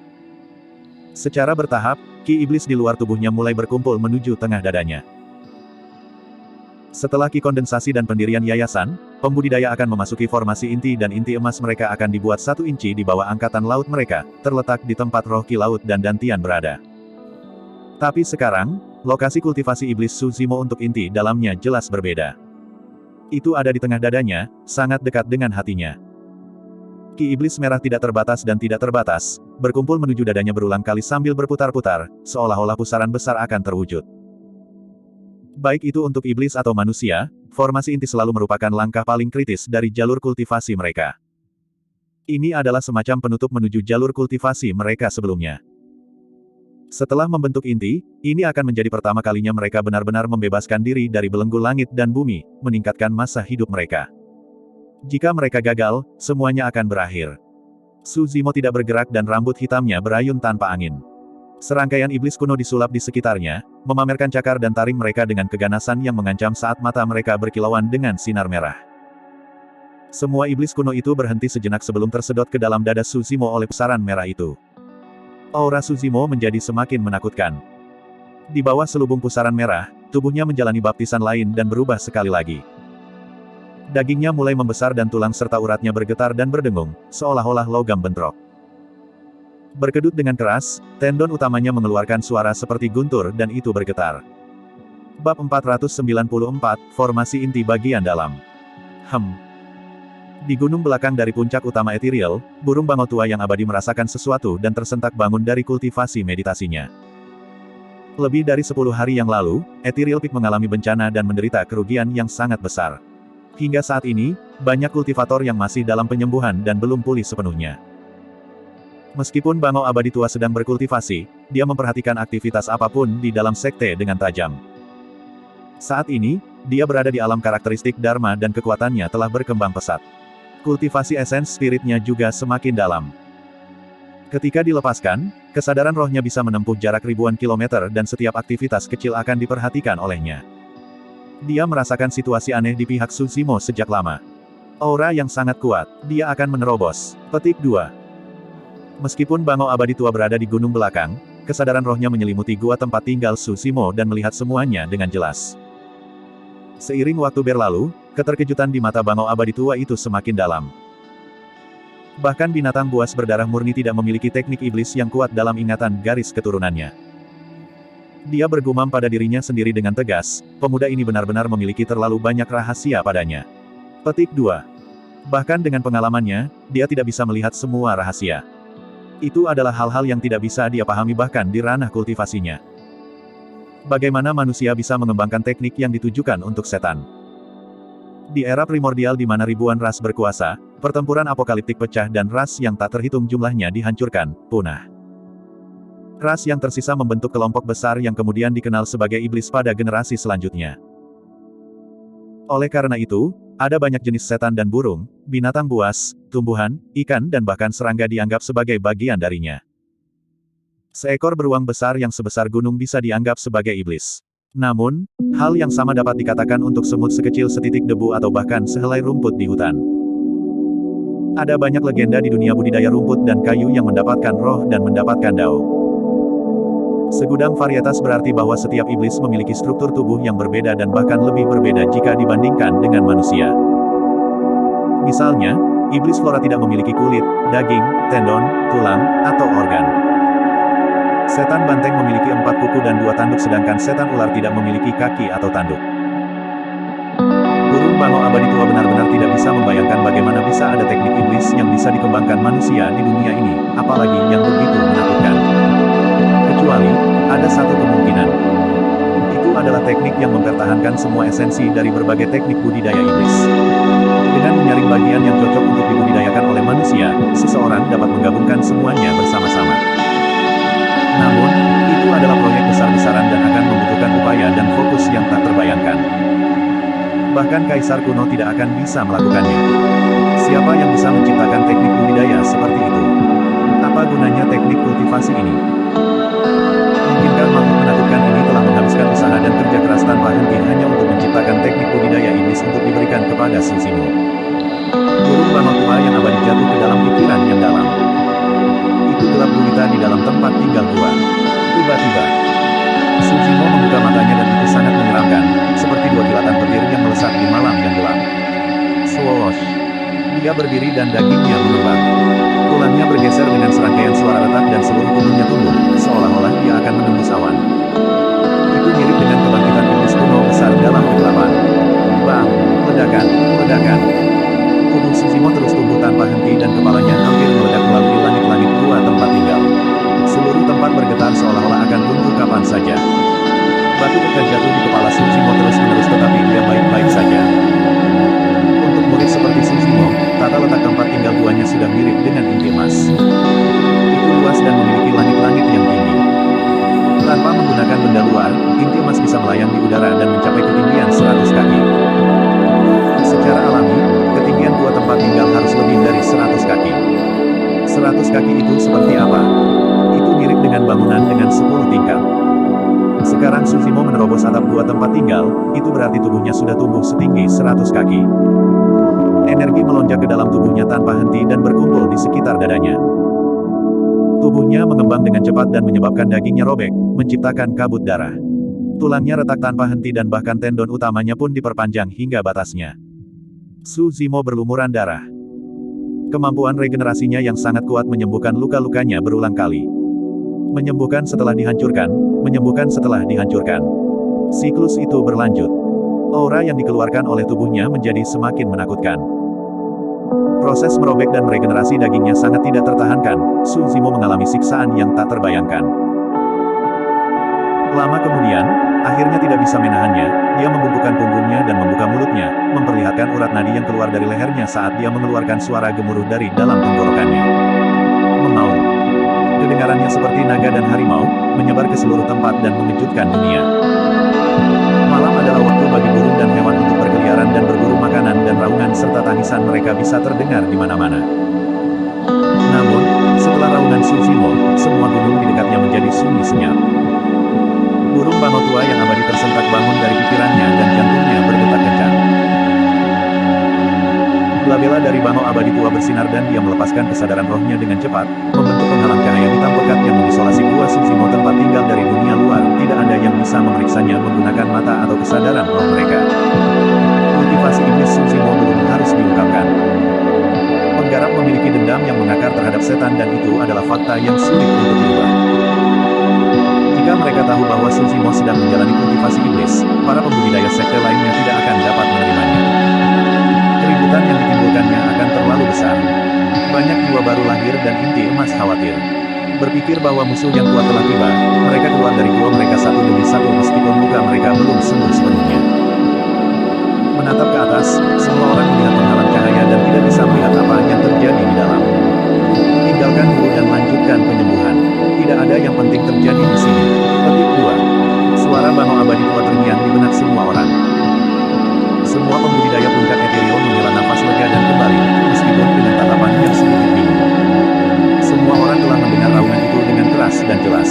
Secara bertahap, ki iblis di luar tubuhnya mulai berkumpul menuju tengah dadanya. Setelah ki kondensasi dan pendirian yayasan, pembudidaya akan memasuki formasi inti dan inti emas mereka akan dibuat 1 inci di bawah angkatan laut mereka, terletak di tempat roh ki laut dan dantian berada. Tapi sekarang, lokasi kultivasi iblis Suzimo untuk inti dalamnya jelas berbeda. Itu ada di tengah dadanya, sangat dekat dengan hatinya. Ki iblis merah tidak terbatas dan tidak terbatas, berkumpul menuju dadanya berulang kali sambil berputar-putar, seolah-olah pusaran besar akan terwujud. Baik itu untuk iblis atau manusia, formasi inti selalu merupakan langkah paling kritis dari jalur kultivasi mereka. Ini adalah semacam penutup menuju jalur kultivasi mereka sebelumnya. Setelah membentuk inti, ini akan menjadi pertama kalinya mereka benar-benar membebaskan diri dari belenggu langit dan bumi, meningkatkan masa hidup mereka. Jika mereka gagal, semuanya akan berakhir. Suzimo tidak bergerak dan rambut hitamnya berayun tanpa angin. Serangkaian iblis kuno disulap di sekitarnya, memamerkan cakar dan taring mereka dengan keganasan yang mengancam saat mata mereka berkilauan dengan sinar merah. Semua iblis kuno itu berhenti sejenak sebelum tersedot ke dalam dada Suzimo oleh pusaran merah itu. Aura Suzimo menjadi semakin menakutkan. Di bawah selubung pusaran merah, tubuhnya menjalani baptisan lain dan berubah sekali lagi. Dagingnya mulai membesar dan tulang serta uratnya bergetar dan berdengung, seolah-olah logam bentrok. Berkedut dengan keras, tendon utamanya mengeluarkan suara seperti guntur dan itu bergetar. Bab 494, Formasi Inti Bagian Dalam. Di gunung belakang dari puncak utama Ethereal, burung bangau tua yang abadi merasakan sesuatu dan tersentak bangun dari kultivasi meditasinya. Lebih dari 10 hari yang lalu, Ethereal Peak mengalami bencana dan menderita kerugian yang sangat besar. Hingga saat ini, banyak kultivator yang masih dalam penyembuhan dan belum pulih sepenuhnya. Meskipun bangau abadi tua sedang berkultivasi, dia memperhatikan aktivitas apapun di dalam sekte dengan tajam. Saat ini, dia berada di alam karakteristik Dharma dan kekuatannya telah berkembang pesat. Kultivasi esens spiritnya juga semakin dalam. Ketika dilepaskan, kesadaran rohnya bisa menempuh jarak ribuan kilometer dan setiap aktivitas kecil akan diperhatikan olehnya. Dia merasakan situasi aneh di pihak Tsushimo sejak lama. Aura yang sangat kuat, dia akan menerobos. Petik 2. Meskipun bangau abadi tua berada di gunung belakang, kesadaran rohnya menyelimuti gua tempat tinggal Tsushimo dan melihat semuanya dengan jelas. Seiring waktu berlalu, keterkejutan di mata bangau abadi tua itu semakin dalam. Bahkan binatang buas berdarah murni tidak memiliki teknik iblis yang kuat dalam ingatan garis keturunannya. Dia bergumam pada dirinya sendiri dengan tegas, pemuda ini benar-benar memiliki terlalu banyak rahasia padanya. Petik 2. Bahkan dengan pengalamannya, dia tidak bisa melihat semua rahasia. Itu adalah hal-hal yang tidak bisa dia pahami bahkan di ranah kultivasinya. Bagaimana manusia bisa mengembangkan teknik yang ditujukan untuk setan? Di era primordial di mana ribuan ras berkuasa, pertempuran apokaliptik pecah dan ras yang tak terhitung jumlahnya dihancurkan, punah. Ras yang tersisa membentuk kelompok besar yang kemudian dikenal sebagai iblis pada generasi selanjutnya. Oleh karena itu, ada banyak jenis setan dan burung, binatang buas, tumbuhan, ikan dan bahkan serangga dianggap sebagai bagian darinya. Seekor beruang besar yang sebesar gunung bisa dianggap sebagai iblis. Namun, hal yang sama dapat dikatakan untuk semut sekecil setitik debu atau bahkan sehelai rumput di hutan. Ada banyak legenda di dunia budidaya rumput dan kayu yang mendapatkan roh dan mendapatkan dao. Segudang varietas berarti bahwa setiap iblis memiliki struktur tubuh yang berbeda dan bahkan lebih berbeda jika dibandingkan dengan manusia. Misalnya, iblis flora tidak memiliki kulit, daging, tendon, tulang, atau organ. Setan banteng memiliki 4 kuku dan 2 tanduk sedangkan setan ular tidak memiliki kaki atau tanduk. Burung bangau abadi tua benar-benar tidak bisa membayangkan bagaimana bisa ada teknik iblis yang bisa dikembangkan manusia di dunia ini, apalagi yang begitu menakutkan. Kecuali, ada satu kemungkinan. Itu adalah teknik yang mempertahankan semua esensi dari berbagai teknik budidaya iblis. Dengan menyaring bagian yang cocok untuk dibudidayakan oleh manusia, seseorang dapat menggabungkan semuanya bersama-sama. Namun, itu adalah proyek besar-besaran dan akan membutuhkan upaya dan fokus yang tak terbayangkan. Bahkan kaisar kuno tidak akan bisa melakukannya. Siapa yang bisa menciptakan teknik budidaya seperti itu? Apa gunanya teknik kultivasi ini? Mungkinkah makhluk menakutkan ini telah menghabiskan usaha dan kerja keras tanpa henti hanya untuk menciptakan teknik budidaya iblis untuk diberikan kepada Tsushimo? Burung bangau tua yang abadi jatuh ke dalam pikiran yang dalam. Itu gelap gulita di dalam tempat tinggal gua. Tiba-tiba, Tsushimo membuka matanya dan itu sangat menyeramkan, seperti 2 kilatan petir yang melesat di malam yang gelap. Swoosh! Dia berdiri dan dagingnya mengembang. Tulangnya bergeser dengan serangkaian suara retak dan seluruh tubuhnya tumbuh, seolah-olah dia akan menembus awan. Itu mirip dengan kebangkitan iblis kuno besar dalam kegelapan. Bang! Ledakan! Ledakan! Tubuh Tsushimo terus tumbuh tanpa henti dan kepalanya hampir meledak melalui langit-langit gua tempat tinggal. Seluruh tempat bergetar seolah-olah akan runtuh kapan saja. Batu pekat jatuh di kepala Tsushimo terus-menerus tetapi dia baik-baik saja. Untuk murid seperti Tsushimo, tata letak tempat tinggal guanya sudah mirip dengan inti emas. Itu luas dan memiliki langit-langit yang tinggi. Tanpa menggunakan benda luar, inti emas bisa melayang di udara dan mencapai ketinggian 100 kaki. Secara alami, ketinggian gua tempat tinggal harus lebih dari 100 kaki. 100 kaki itu seperti apa? Itu mirip dengan bangunan dengan 10 tingkat. Sekarang Tsushimo menerobos atap gua tempat tinggal, itu berarti tubuhnya sudah tumbuh setinggi 100 kaki. Energi melonjak ke dalam tubuhnya tanpa henti dan berkumpul di sekitar dadanya. Tubuhnya mengembang dengan cepat dan menyebabkan dagingnya robek, menciptakan kabut darah. Tulangnya retak tanpa henti dan bahkan tendon utamanya pun diperpanjang hingga batasnya. Tsushimo berlumuran darah. Kemampuan regenerasinya yang sangat kuat menyembuhkan luka-lukanya berulang kali. Menyembuhkan setelah dihancurkan, menyembuhkan setelah dihancurkan. Siklus itu berlanjut. Aura yang dikeluarkan oleh tubuhnya menjadi semakin menakutkan. Proses merobek dan meregenerasi dagingnya sangat tidak tertahankan, Tsushimo mengalami siksaan yang tak terbayangkan. Lama kemudian, akhirnya tidak bisa menahannya, dia membungkukkan punggungnya dan membuka mulutnya, memperlihatkan urat nadi yang keluar dari lehernya saat dia mengeluarkan suara gemuruh dari dalam tenggorokannya. Mengaum. Kedengarannya seperti naga dan harimau, menyebar ke seluruh tempat dan mengejutkan dunia. Malam adalah waktu bagi burung dan hewan untuk berkeliaran dan berburu makanan dan raungan serta tangisan mereka bisa terdengar di mana-mana. Namun, setelah raungan Tsushimo bangau tua yang abadi tersentak bangun dari pikirannya dan jantungnya berdetak kencang. Bela-bela dari bangau abadi tua bersinar dan dia melepaskan kesadaran rohnya dengan cepat, membentuk penghalang cahaya hitam pekat yang mengisolasi Gua Tsushimo tempat tinggal dari dunia luar. Tidak ada yang bisa memeriksanya menggunakan mata atau kesadaran roh mereka. Kultivasi iblis Tsushimo belum harus diungkapkan. Penggarap memiliki dendam yang mengakar terhadap setan dan itu adalah fakta yang sulit untuk diubah. Jika mereka tahu bahwa Tsushimo sedang menjalani kultivasi iblis, para pembudidaya sekte lainnya tidak akan dapat menerimanya. Keributan yang ditimbulkannya akan terlalu besar. Banyak jiwa baru lahir dan inti emas khawatir. Berpikir bahwa musuh yang kuat telah tiba, mereka keluar dari gua mereka satu demi satu meskipun luka mereka belum sembuh sepenuhnya. Menatap ke atas, semua orang melihat penghalang cahaya dan tidak bisa melihat apa yang terjadi di dalam. Tinggalkan dulu dan lanjutkan penyembuhan. Tidak ada yang penting terjadi di sini. Petik 2. Suara bangau abadi tua terngiang di benak semua orang. Semua pembudidaya puncak Ethereum menghela nafas lega dan kembali, meskipun dengan tatapan yang sedikit bingung. Semua orang telah mendengar raungan itu dengan keras dan jelas.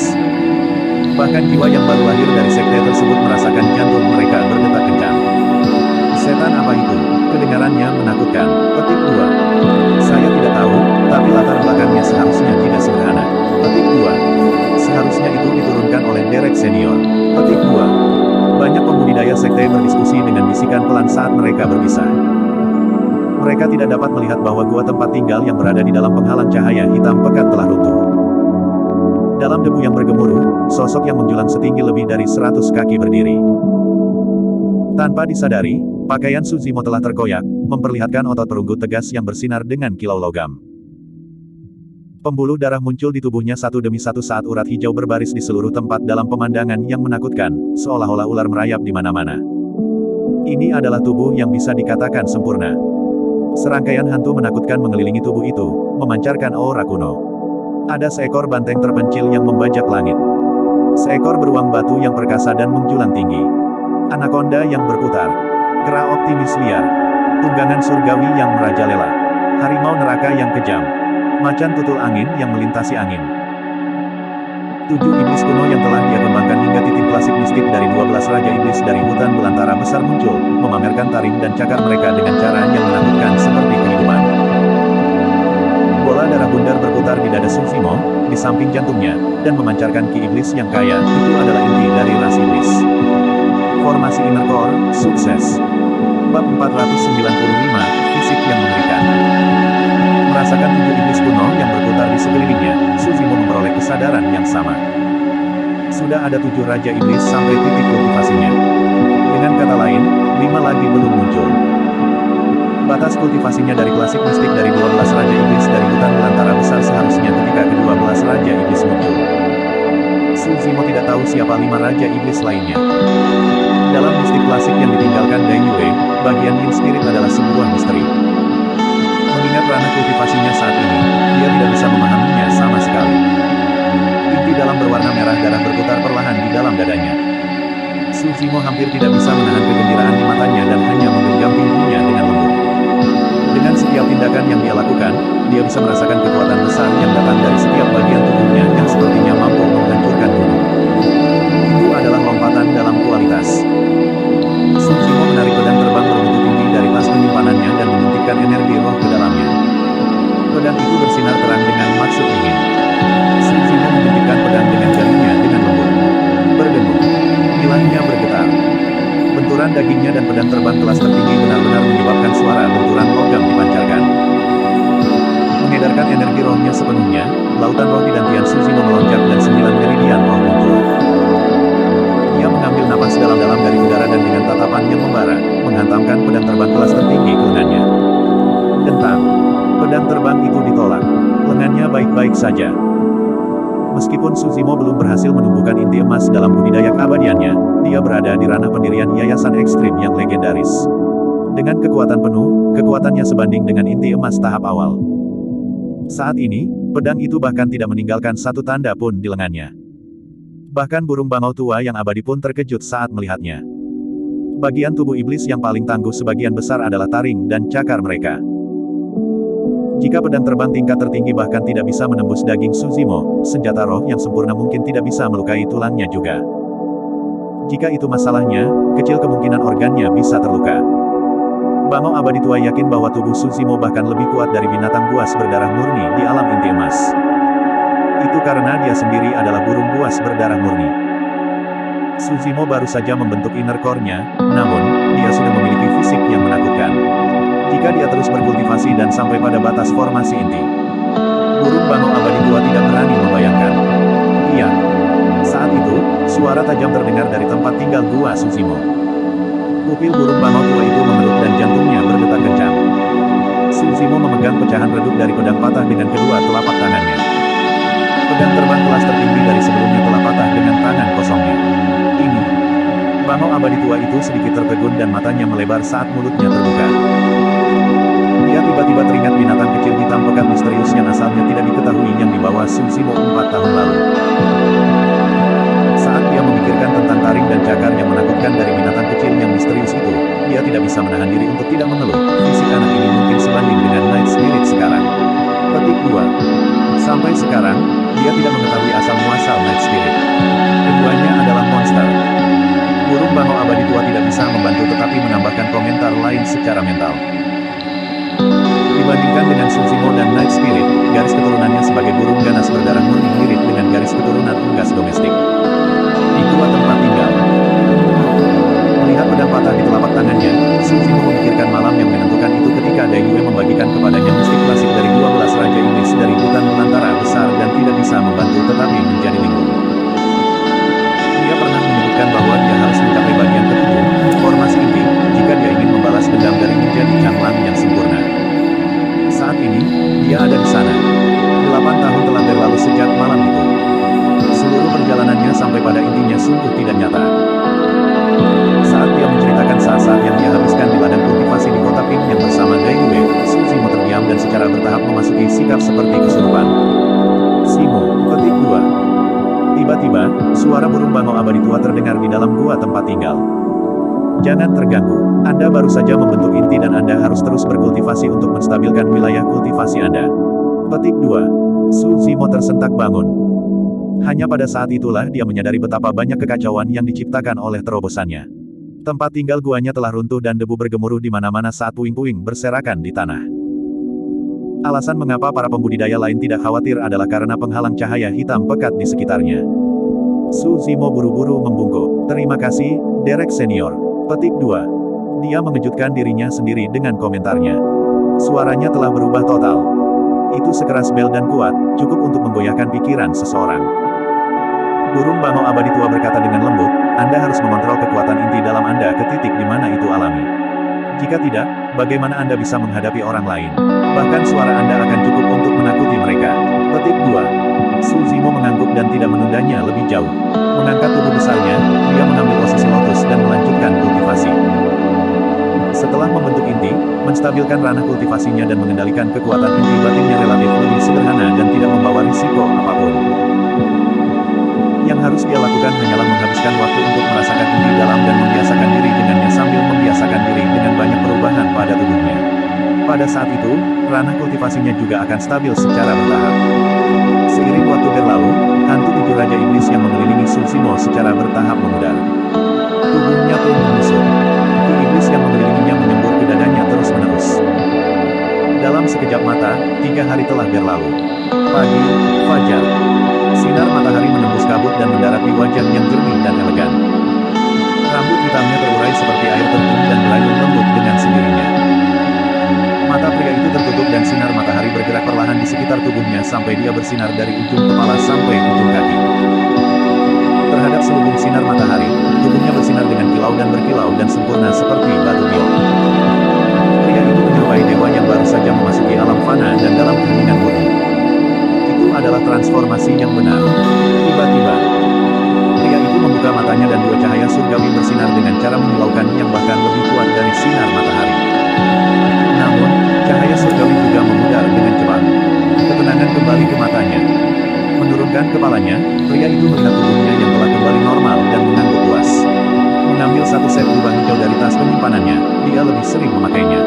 Bahkan jiwa yang baru lahir dari sekte tersebut merasakan jantung mereka berdetak kencang. Setan apa itu? Kedengarannya menakutkan. Petik 2. Saya tidak tahu, tapi latar belakangnya seharusnya tidak sederhana. Petik 2. Seharusnya itu diturunkan oleh Derek Senior. Petik 2. Banyak pembudidaya sekte berdiskusi dengan bisikan pelan saat mereka berpisah. Mereka tidak dapat melihat bahwa gua tempat tinggal yang berada di dalam penghalang cahaya hitam pekat telah runtuh. Dalam debu yang bergemuruh, sosok yang menjulang setinggi lebih dari 100 kaki berdiri. Tanpa disadari, pakaian Tsushimo telah terkoyak, memperlihatkan otot perunggu tegas yang bersinar dengan kilau logam. Pembuluh darah muncul di tubuhnya satu demi satu saat urat hijau berbaris di seluruh tempat dalam pemandangan yang menakutkan, seolah-olah ular merayap di mana-mana. Ini adalah tubuh yang bisa dikatakan sempurna. Serangkaian hantu menakutkan mengelilingi tubuh itu, memancarkan aura kuno. Ada seekor banteng terpencil yang membajak langit. Seekor beruang batu yang perkasa dan menjulang tinggi. Anaconda yang berputar. Kera optimis liar. Tunggangan surgawi yang merajalela. Harimau neraka yang kejam. Macan tutul angin yang melintasi angin. 7 iblis kuno yang telah dia kembangkan hingga titik klasik mistik dari 12 raja iblis dari hutan belantara besar muncul, memamerkan taring dan cakar mereka dengan cara yang menakutkan seperti kehidupan. Bola darah bundar berputar di dada Tsushimo, di samping jantungnya, dan memancarkan ki iblis yang kaya. Itu adalah inti dari ras iblis. Formasi inner core, sukses. Bab 495, fisik yang mengerikan. Merasakan 7 iblis kuno yang berputar di sekelilingnya, Tsushimo memperoleh kesadaran yang sama. Sudah ada 7 raja iblis sampai titik kultivasinya. Dengan kata lain, 5 lagi belum muncul. Batas kultivasinya dari klasik mistik dari 12 raja iblis dari hutan belantara besar seharusnya ketika ke-12 raja iblis muncul. Tsushimo tidak tahu siapa 5 raja iblis lainnya. Dalam mistik klasik yang ditinggalkan Daiyue, bagian Yin Spirit adalah sebuah misteri. Mengingat ranah kultivasinya saat ini, dia tidak bisa memahaminya sama sekali. Inti dalam berwarna merah darah berputar perlahan di dalam dadanya. Tsushimo hampir tidak bisa menahan kegembiraan di matanya dan hanya menggenggam pinggulnya dengan lembut. Dengan setiap tindakan yang dia lakukan, dia bisa merasakan kekuatan besar yang datang dari setiap bagian tubuhnya yang sepertinya mampu menghancurkan gunung. Itu adalah lompatan dalam kualitas. Tsushimo menarik pedang terbang berbuntu tinggi dari tas penyimpanannya dan menyuntikkan energi roh ke dalamnya. Pedang itu bersinar terang dengan maksud ingin. Tsushimo menjuntikkan pedang dengan jarinya dengan lembut. Berdengung. Ilahnya bergetar. Benturan dagingnya dan pedang terbang kelas tertinggi benar-benar menyebabkan suara benturan logam dipancarkan. Mengedarkan energi rohnya sepenuhnya, lautan roh di dantian Tsushimo melonjak dan 9 meridian roh muncul. Ia mengambil napas dalam-dalam dari udara dan dengan tatapan yang membara, menghantamkan pedang terbang kelas tertinggi ke lengannya. Dentang. Pedang terbang itu ditolak. Lengannya baik-baik saja. Meskipun Tsushimo belum berhasil menumbuhkan inti emas dalam budidaya keabadiannya, dia berada di ranah pendirian yayasan ekstrim yang legendaris. Dengan kekuatan penuh, kekuatannya sebanding dengan inti emas tahap awal. Saat ini, pedang itu bahkan tidak meninggalkan satu tanda pun di lengannya. Bahkan burung bangau tua yang abadi pun terkejut saat melihatnya. Bagian tubuh iblis yang paling tangguh sebagian besar adalah taring dan cakar mereka. Jika pedang terbang tingkat tertinggi bahkan tidak bisa menembus daging Tsushimo, senjata roh yang sempurna mungkin tidak bisa melukai tulangnya juga. Jika itu masalahnya, kecil kemungkinan organnya bisa terluka. Bangau abadi tua yakin bahwa tubuh Suzimo bahkan lebih kuat dari binatang buas berdarah murni di alam inti emas. Itu karena dia sendiri adalah burung buas berdarah murni. Suzimo baru saja membentuk inner core-nya, namun, dia sudah memiliki fisik yang menakutkan. Jika dia terus berkultivasi dan sampai pada batas formasi inti, burung bangau abadi tua tidak berani membayangkan. Iya. Saat itu, suara tajam terdengar dari tempat tinggal gua Suzimo. Pupil burung bangau tua itu mengerut dan jantungnya berdetak kencang. Suzimo memegang pecahan redup dari pedang patah dengan kedua telapak tangannya. Pedang terbang kelas tertinggi dari sebelumnya telah patah dengan tangan kosongnya. Ini. Bangau abadi tua itu sedikit tertegun dan matanya melebar saat mulutnya terbuka. Dia tiba-tiba teringat binatang kecil hitam pekat misterius yang asalnya tidak diketahui yang dibawa Suzimo 4 tahun lalu. Saat dia memikirkan tentang taring dan cakar yang menakutkan dari binatang kecil yang misterius itu, dia tidak bisa menahan diri untuk tidak mengeluh. Fisik anak ini mungkin sebanding dengan Night Spirit sekarang. Petik 2. Sampai sekarang, dia tidak mengetahui asal-muasal Night Spirit. Keduanya adalah monster. Burung bangau abadi tua tidak bisa membantu tetapi menambahkan komentar lain secara mental. Dibandingkan dengan Suzimo dan Night Spirit, garis keturunannya sebagai burung ganas berdarah murni mirip dengan garis keturunan unggas domestik. Di gua tempat tinggal. Melihat pedang patah di telapak tangannya, Suzimo memikirkan malam yang menentukan itu ketika Daiyue membagikan kepadanya mistik klasik dari 12 Raja Iblis dari hutan belantara besar dan tidak bisa membantu tetapi menjadi linglung. Dia pernah menyebutkan bahwa dia harus mencapai bagian ketujuh, formasi inti, jika dia ingin membalas dendam dari menjadi Changlang yang sempurna. Saat ini, dia ada di sana. 8 tahun telah berlalu sejak malam itu. Seluruh perjalanannya sampai pada intinya sungguh tidak nyata. Saat dia menceritakan saat-saat yang dia habiskan di ladang kultivasi di kota Pink yang bersama Daiyue, Suzimo terdiam dan secara bertahap memasuki sikap seperti kesurupan. Simo, petik 2. Tiba-tiba, suara burung bangau abadi tua terdengar di dalam gua tempat tinggal. Jangan terganggu. Anda baru saja membentuk inti dan Anda harus terus berkultivasi untuk menstabilkan wilayah kultivasi Anda. Petik 2. Suzimo tersentak bangun. Hanya pada saat itulah dia menyadari betapa banyak kekacauan yang diciptakan oleh terobosannya. Tempat tinggal guanya telah runtuh dan debu bergemuruh di mana-mana saat puing-puing berserakan di tanah. Alasan mengapa para pembudidaya lain tidak khawatir adalah karena penghalang cahaya hitam pekat di sekitarnya. Suzimo buru-buru membungkuk. Terima kasih, Derek Senior. Petik 2. Dia mengejutkan dirinya sendiri dengan komentarnya. Suaranya telah berubah total. Itu sekeras bel dan kuat, cukup untuk menggoyahkan pikiran seseorang. Burung bangau abadi tua berkata dengan lembut, Anda harus mengontrol kekuatan inti dalam Anda ke titik di mana itu alami. Jika tidak, bagaimana Anda bisa menghadapi orang lain? Bahkan suara Anda akan cukup untuk menakuti mereka. Petik 2. Suzimo mengangguk dan tidak menundanya lebih jauh. Mengangkat tubuh besarnya, dia mengambil posisi lotus dan melanjutkan kultivasi. Setelah membentuk inti, menstabilkan ranah kultivasinya dan mengendalikan kekuatan inti batinnya relatif lebih sederhana dan tidak membawa risiko apapun. Yang harus dia lakukan hanyalah menghabiskan waktu untuk merasakan inti dalam dan membiasakan diri dengannya sambil membiasakan diri dengan banyak perubahan pada tubuhnya. Pada saat itu, ranah kultivasinya juga akan stabil secara bertahap. Seiring waktu berlalu, hantu 7 Raja Iblis yang mengelilingi Suzimo secara bertahap memudar. Tubuhnya pun membusuk. Ki iblis yang mengelilinginya menyembur ke dadanya terus-menerus. Dalam sekejap mata, 3 hari telah berlalu. Pagi, fajar. Sinar matahari menembus kabut dan mendarat di wajah yang jernih dan elegan. Rambut hitamnya terurai seperti air terjun dan berayun lembut dengan sendirinya. Mata pria itu tertutup dan sinar matahari bergerak perlahan di sekitar tubuhnya sampai dia bersinar dari ujung kepala sampai ujung kaki. Terhadap selubung sinar matahari, tubuhnya bersinar dengan kilau dan berkilau dan sempurna seperti batu biok. Pria itu menyerupai dewa yang baru saja memasuki alam fana dan dalam keheningan murni. Itu adalah transformasi yang benar. Tiba-tiba, pria itu membuka matanya dan 2 cahaya surgawi bersinar dengan cara menyilaukan yang bahkan lebih kuat dari sinar matahari. Namun, cahaya surgawi juga memudar dengan cepat. Ketenangan kembali ke matanya. Menurunkan kepalanya, pria itu melihat tubuhnya yang telah kembali normal dan mengangguk puas. Mengambil 1 set lubang hijau dari tas penyimpanannya, dia lebih sering memakainya.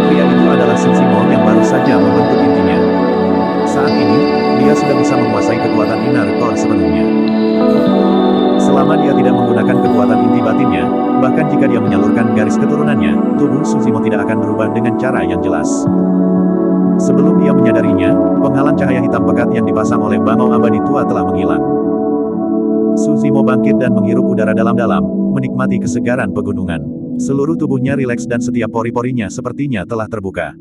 Pria itu adalah Suzimo yang baru saja membentuk intinya. Saat ini, dia sudah bisa menguasai kekuatan inner core sepenuhnya. Selama dia tidak menggunakan kekuatan inti batinnya, bahkan jika dia menyalurkan garis keturunannya, tubuh Suzimo tidak akan berubah dengan cara yang jelas. Sebelum dia menyadarinya, penghalang cahaya hitam pekat yang dipasang oleh bangau abadi tua telah menghilang. Suzimo bangkit dan menghirup udara dalam-dalam, menikmati kesegaran pegunungan. Seluruh tubuhnya rileks dan setiap pori-porinya sepertinya telah terbuka.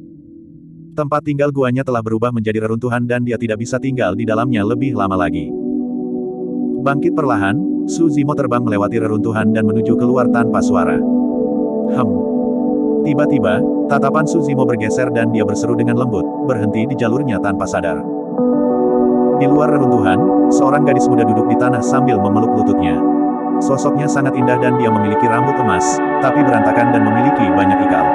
Tempat tinggal guanya telah berubah menjadi reruntuhan dan dia tidak bisa tinggal di dalamnya lebih lama lagi. Bangkit perlahan, Suzimo terbang melewati reruntuhan dan menuju keluar tanpa suara. Tiba-tiba, tatapan Suzimo bergeser dan dia berseru dengan lembut, berhenti di jalurnya tanpa sadar. Di luar reruntuhan, seorang gadis muda duduk di tanah sambil memeluk lututnya. Sosoknya sangat indah dan dia memiliki rambut emas, tapi berantakan dan memiliki banyak ikal.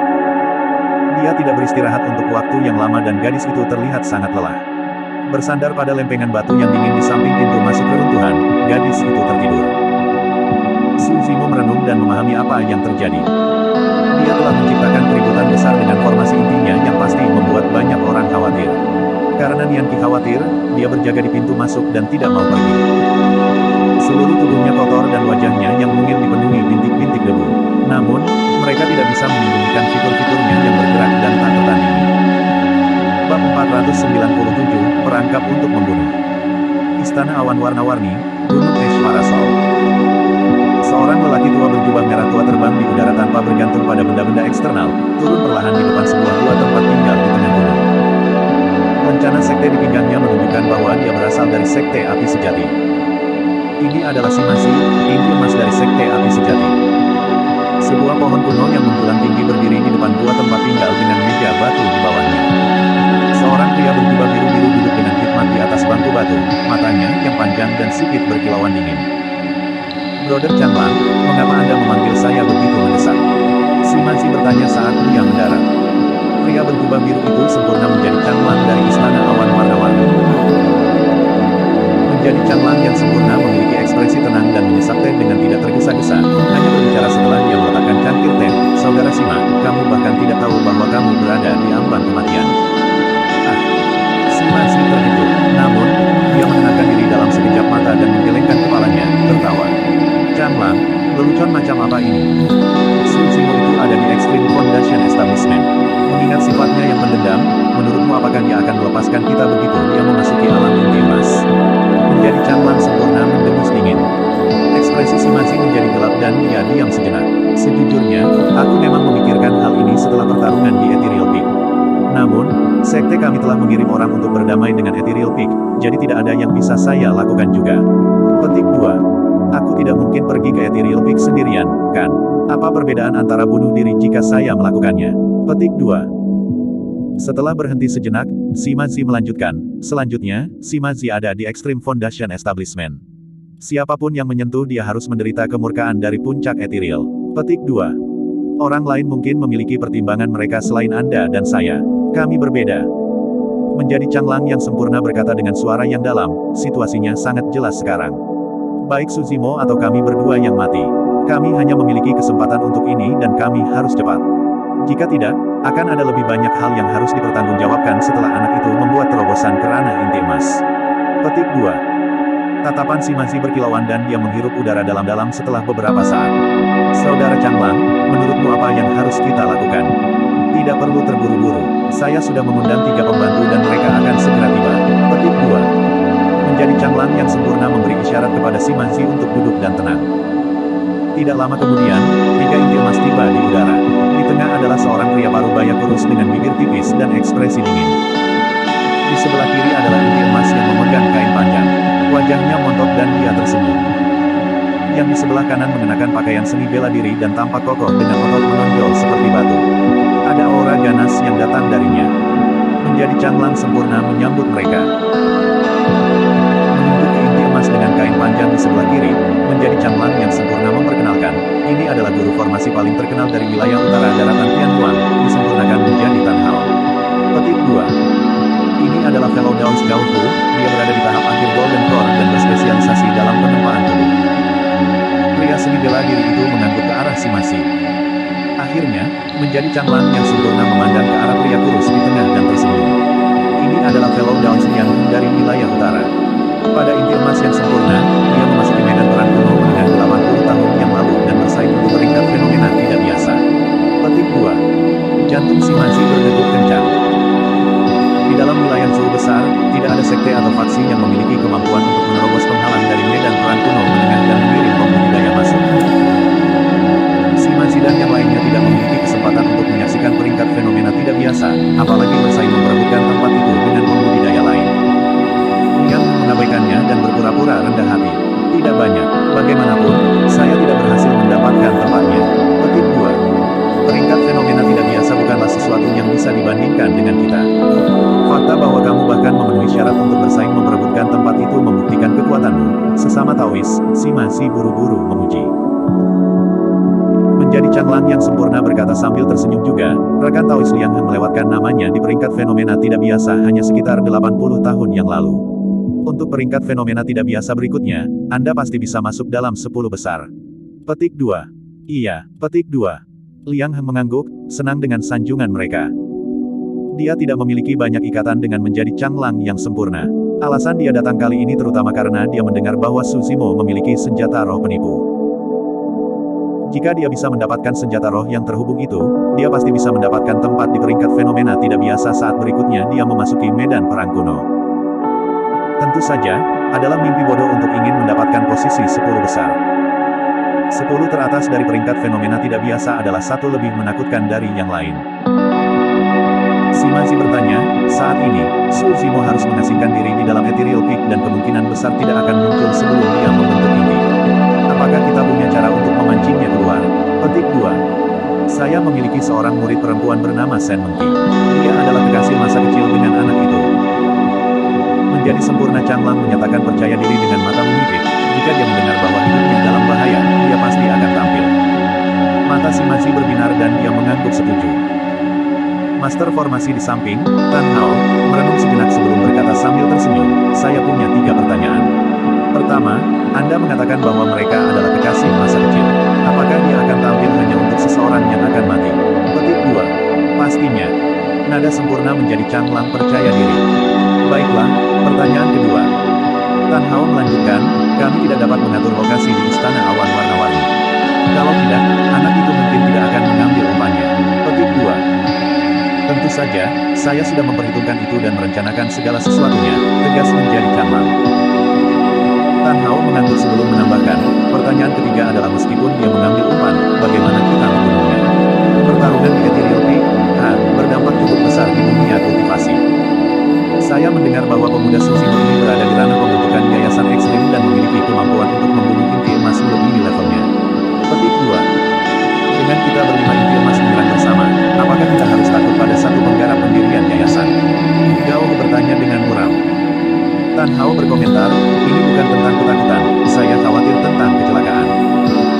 Dia tidak beristirahat untuk waktu yang lama dan gadis itu terlihat sangat lelah. Bersandar pada lempengan batu yang dingin di samping pintu masuk reruntuhan, gadis itu tertidur. Suzimo merenung dan memahami apa yang terjadi. Dia telah menciptakan keributan besar dengan formasi intinya yang pasti membuat banyak orang khawatir. Karena Nianqi khawatir, dia berjaga di pintu masuk dan tidak mau pergi. Seluruh tubuhnya kotor dan wajahnya yang mungil dipenuhi bintik-bintik debu. Namun, mereka tidak bisa menyembunyikan fitur-fiturnya yang bergerak dan tak tertandingi. Bab 497, Perangkap untuk Membunuh. Istana Awan Warna-Warni, Gunung Es Parasol. Seorang lelaki tua berjubah merah tua terbang di udara tanpa bergantung pada benda-benda eksternal, turun perlahan di depan sebuah gua tempat tinggal di tengah gunung. Lencana sekte di pinggangnya menunjukkan bahwa dia berasal dari sekte api sejati. Ini adalah Simasi, inti emas dari sekte api sejati. Sebuah pohon kuno yang menjulang tinggi berdiri di depan gua tempat tinggal dengan meja batu di bawahnya. Seorang pria berjubah biru-biru duduk dengan khidmat di atas bangku batu, matanya yang panjang dan sipit berkilauan dingin. Brother Chanlang, mengapa Anda memanggil saya begitu mendesak? Simasi bertanya saat dia mendarat. Pria berjubah biru itu sempurna menjadi Chanlang dari Istana Awan Warna-Warni. Menjadi Chanlang yang sempurna memiliki ekspresi tenang dan menyesap teh dengan tidak tergesa-gesa, hanya berbicara setelah dia meletakkan cangkir teh. Saudara Sima, kamu bahkan tidak tahu bahwa kamu berada di ambang kematian. Simasi terkejut, namun, dia menenangkan diri dalam sekejap mata dan menggelengkan kepalanya, tertawa. Chanlang, lelucon macam apa ini? Suzimo itu ada di Extreme Foundation Establishment. Mengingat sifatnya yang mendendam, menurutmu apakah dia akan melepaskan kita begitu dia memasuki alam inti emas? Menjadi Chanlang sempurna mendengus dingin. Ekspresi Simasi menjadi gelap dan dia diam sejenak. Sejujurnya, aku memang memikirkan hal ini setelah pertarungan di Ethereal Peak. Namun, sekte kami telah mengirim orang untuk berdamai dengan Ethereal Peak, jadi tidak ada yang bisa saya lakukan juga. Petik 2. Aku tidak mungkin pergi ke Ethereal Peak sendirian, kan? Apa perbedaan antara bunuh diri jika saya melakukannya? Petik 2. Setelah berhenti sejenak, Simasi melanjutkan, selanjutnya, Simasi ada di Extreme Foundation Establishment. Siapapun yang menyentuh dia harus menderita kemurkaan dari puncak Ethereal. Petik 2. Orang lain mungkin memiliki pertimbangan mereka selain Anda dan saya. Kami berbeda. Menjadi Chanlang yang sempurna berkata dengan suara yang dalam, situasinya sangat jelas sekarang. Baik Suzimo atau kami berdua yang mati. Kami hanya memiliki kesempatan untuk ini dan kami harus cepat. Jika tidak, akan ada lebih banyak hal yang harus dipertanggungjawabkan setelah anak itu membuat terobosan ke ranah inti emas. Petik 2. Tatapan Simasi berkilauan dan dia menghirup udara dalam-dalam setelah beberapa saat. Saudara Chanlang, menurutmu apa yang harus kita lakukan? Tidak perlu terburu-buru. Saya sudah mengundang 3 pembantu dan mereka akan segera tiba. Petik 2. Menjadi Chanlang yang sempurna memberi isyarat kepada Simasi untuk duduk dan tenang. Tidak lama kemudian, 3 inti emas tiba di udara. Di tengah adalah seorang pria parubaya kurus dengan bibir tipis dan ekspresi dingin. Di sebelah kiri adalah inti emas yang memegang kain panjang. Wajahnya montok dan dia tersenyum. Yang di sebelah kanan mengenakan pakaian seni bela diri dan tampak kokoh dengan otot menonjol seperti batu. Ada aura ganas yang datang darinya. Menjadi Chanlang sempurna menyambut mereka. Dengan kain panjang di sebelah kiri, menjadi Chanlang yang sempurna memperkenalkan, ini adalah guru formasi paling terkenal dari wilayah utara daratan Tianhuan, disempurnakan menjadi Tan Hao. Petik 2. Ini adalah Fellow Dawn Gaofu, dia berada di tahap akhir Golden Core dan berspesialisasi dalam penempaan tubuh. Pria seni bela diri itu mengangguk ke arah Simasi. Akhirnya, menjadi Chanlang yang sempurna memandang ke arah pria kurus di tengah dan tersenyum. Ini adalah Fellow Dawn yang dari wilayah utara. Pada inti emas yang sempurna, dia memasuki medan perang kuno dengan fenomena tidak biasa. Petik 2. Jantung Shimazi berdegup kencang. Di dalam wilayah Zhou besar, tidak ada sekte atau faksi yang memiliki kemampuan untuk menerobos penghalang dari medan perang kuno menengah dan mengirim pembudidaya masuk. Shimazi dan yang lainnya tidak memiliki kesempatan untuk menyaksikan peringkat fenomena tidak biasa, apalagi bersaing memperebutkan tempat itu dengan pembudidaya lain. Yang mengabaikannya dan berpura-pura rendah hati. Tidak banyak, bagaimanapun, saya tidak berhasil mendapatkan tempatnya. Petik 2. Peringkat fenomena tidak biasa bukanlah sesuatu yang bisa dibandingkan dengan kita. Fakta bahwa kamu bahkan memenuhi syarat untuk bersaing memperebutkan tempat itu membuktikan kekuatanmu. Sesama Taois, Shimazi buru-buru memuji. Menjadi canglang yang sempurna, berkata sambil tersenyum juga, rekan Taois Liang Heng melewatkan namanya di peringkat fenomena tidak biasa hanya sekitar 80 tahun yang lalu. Untuk peringkat fenomena tidak biasa berikutnya, Anda pasti bisa masuk dalam 10 besar. Petik 2. Iya, petik 2. Liang Heng mengangguk, senang dengan sanjungan mereka. Dia tidak memiliki banyak ikatan dengan menjadi canglang yang sempurna. Alasan dia datang kali ini terutama karena dia mendengar bahwa Su Zimo memiliki senjata roh penipu. Jika dia bisa mendapatkan senjata roh yang terhubung itu, dia pasti bisa mendapatkan tempat di peringkat fenomena tidak biasa saat berikutnya dia memasuki medan perang kuno. Tentu saja, adalah mimpi bodoh untuk ingin mendapatkan posisi 10 besar. 10 teratas dari peringkat fenomena tidak biasa adalah satu lebih menakutkan dari yang lain. Shimazi bertanya, saat ini, Su Zimo harus mengasingkan diri di dalam Ethereal Peak dan kemungkinan besar tidak akan muncul sebelum dia membentuk inti. Apakah kita punya cara untuk memancingnya keluar? Petik 2. Saya memiliki seorang murid perempuan bernama Shen Mengqi. Dia adalah kekasih masa kecil dengan anak itu. Menjadi sempurna, canglang menyatakan percaya diri dengan mata menyipit. Jika dia mendengar bahwa hidupnya dalam bahaya, dia pasti akan tampil. Mata Shimazi berbinar dan dia mengangguk setuju. Master formasi di samping, Tan Hao, merenung sejenak sebelum berkata sambil tersenyum, saya punya 3 pertanyaan. Pertama, Anda mengatakan bahwa mereka adalah kekasih masa kecil. Apakah dia akan tampil hanya untuk seseorang yang akan mati? Petik 2. Pastinya. Nada sempurna menjadi canglang percaya diri. Baiklah, pertanyaan kedua. Tan Hao melanjutkan, kami tidak dapat mengatur lokasi di istana awan warna-warni. Kalau tidak, anak itu mungkin tidak akan mengambil umpannya. Petik 2. Tentu saja, saya sudah memperhitungkan itu dan merencanakan segala sesuatunya, tegas menjadi canglang. Tan Hao mengangguk sebelum menambahkan, pertanyaan ketiga adalah meskipun dia mengambil umpan, bagaimana kita membunuhnya? Pertarungan di Ethereal Peak, berdampak cukup besar di dunia kultivasi. Saya mendengar bahwa pemuda Su Zimo ini berada di ranah pembentukan yayasan ekstrim dan memiliki kemampuan untuk membunuh inti emas melebihi levelnya. Petik 2. Dengan kita berlima inti emas menyerang bersama, apakah kita harus takut pada satu penggarap pendirian yayasan? Gao bertanya dengan muram. Tan Hao berkomentar, ini bukan tentang ketakutan, saya khawatir tentang kecelakaan.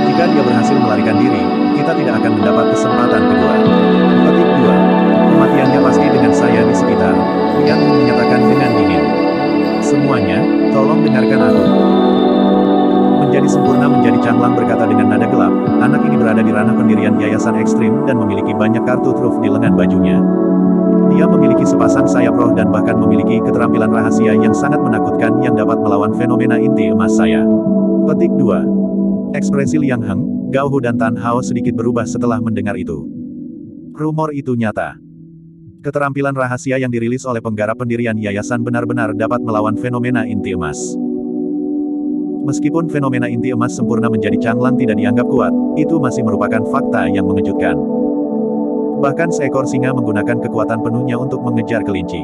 Jika dia berhasil melarikan diri, kita tidak akan mendapat kesempatan kedua. Petik 2. Kematiannya pasti dengan saya di sekitar. Yang menyatakan dengan dingin. Semuanya, tolong dengarkan aku. Menjadi sempurna menjadi canglang berkata dengan nada gelap, anak ini berada di ranah pendirian yayasan ekstrim dan memiliki banyak kartu truf di lengan bajunya. Dia memiliki sepasang sayap roh dan bahkan memiliki keterampilan rahasia yang sangat menakutkan yang dapat melawan fenomena inti emas saya. Petik 2. Ekspresi Liang Heng, Gao Hu dan Tan Hao sedikit berubah setelah mendengar itu. Rumor itu nyata. Keterampilan rahasia yang dirilis oleh penggarap pendirian yayasan benar-benar dapat melawan fenomena inti emas. Meskipun fenomena inti emas sempurna menjadi canglang tidak dianggap kuat, itu masih merupakan fakta yang mengejutkan. Bahkan seekor singa menggunakan kekuatan penuhnya untuk mengejar kelinci.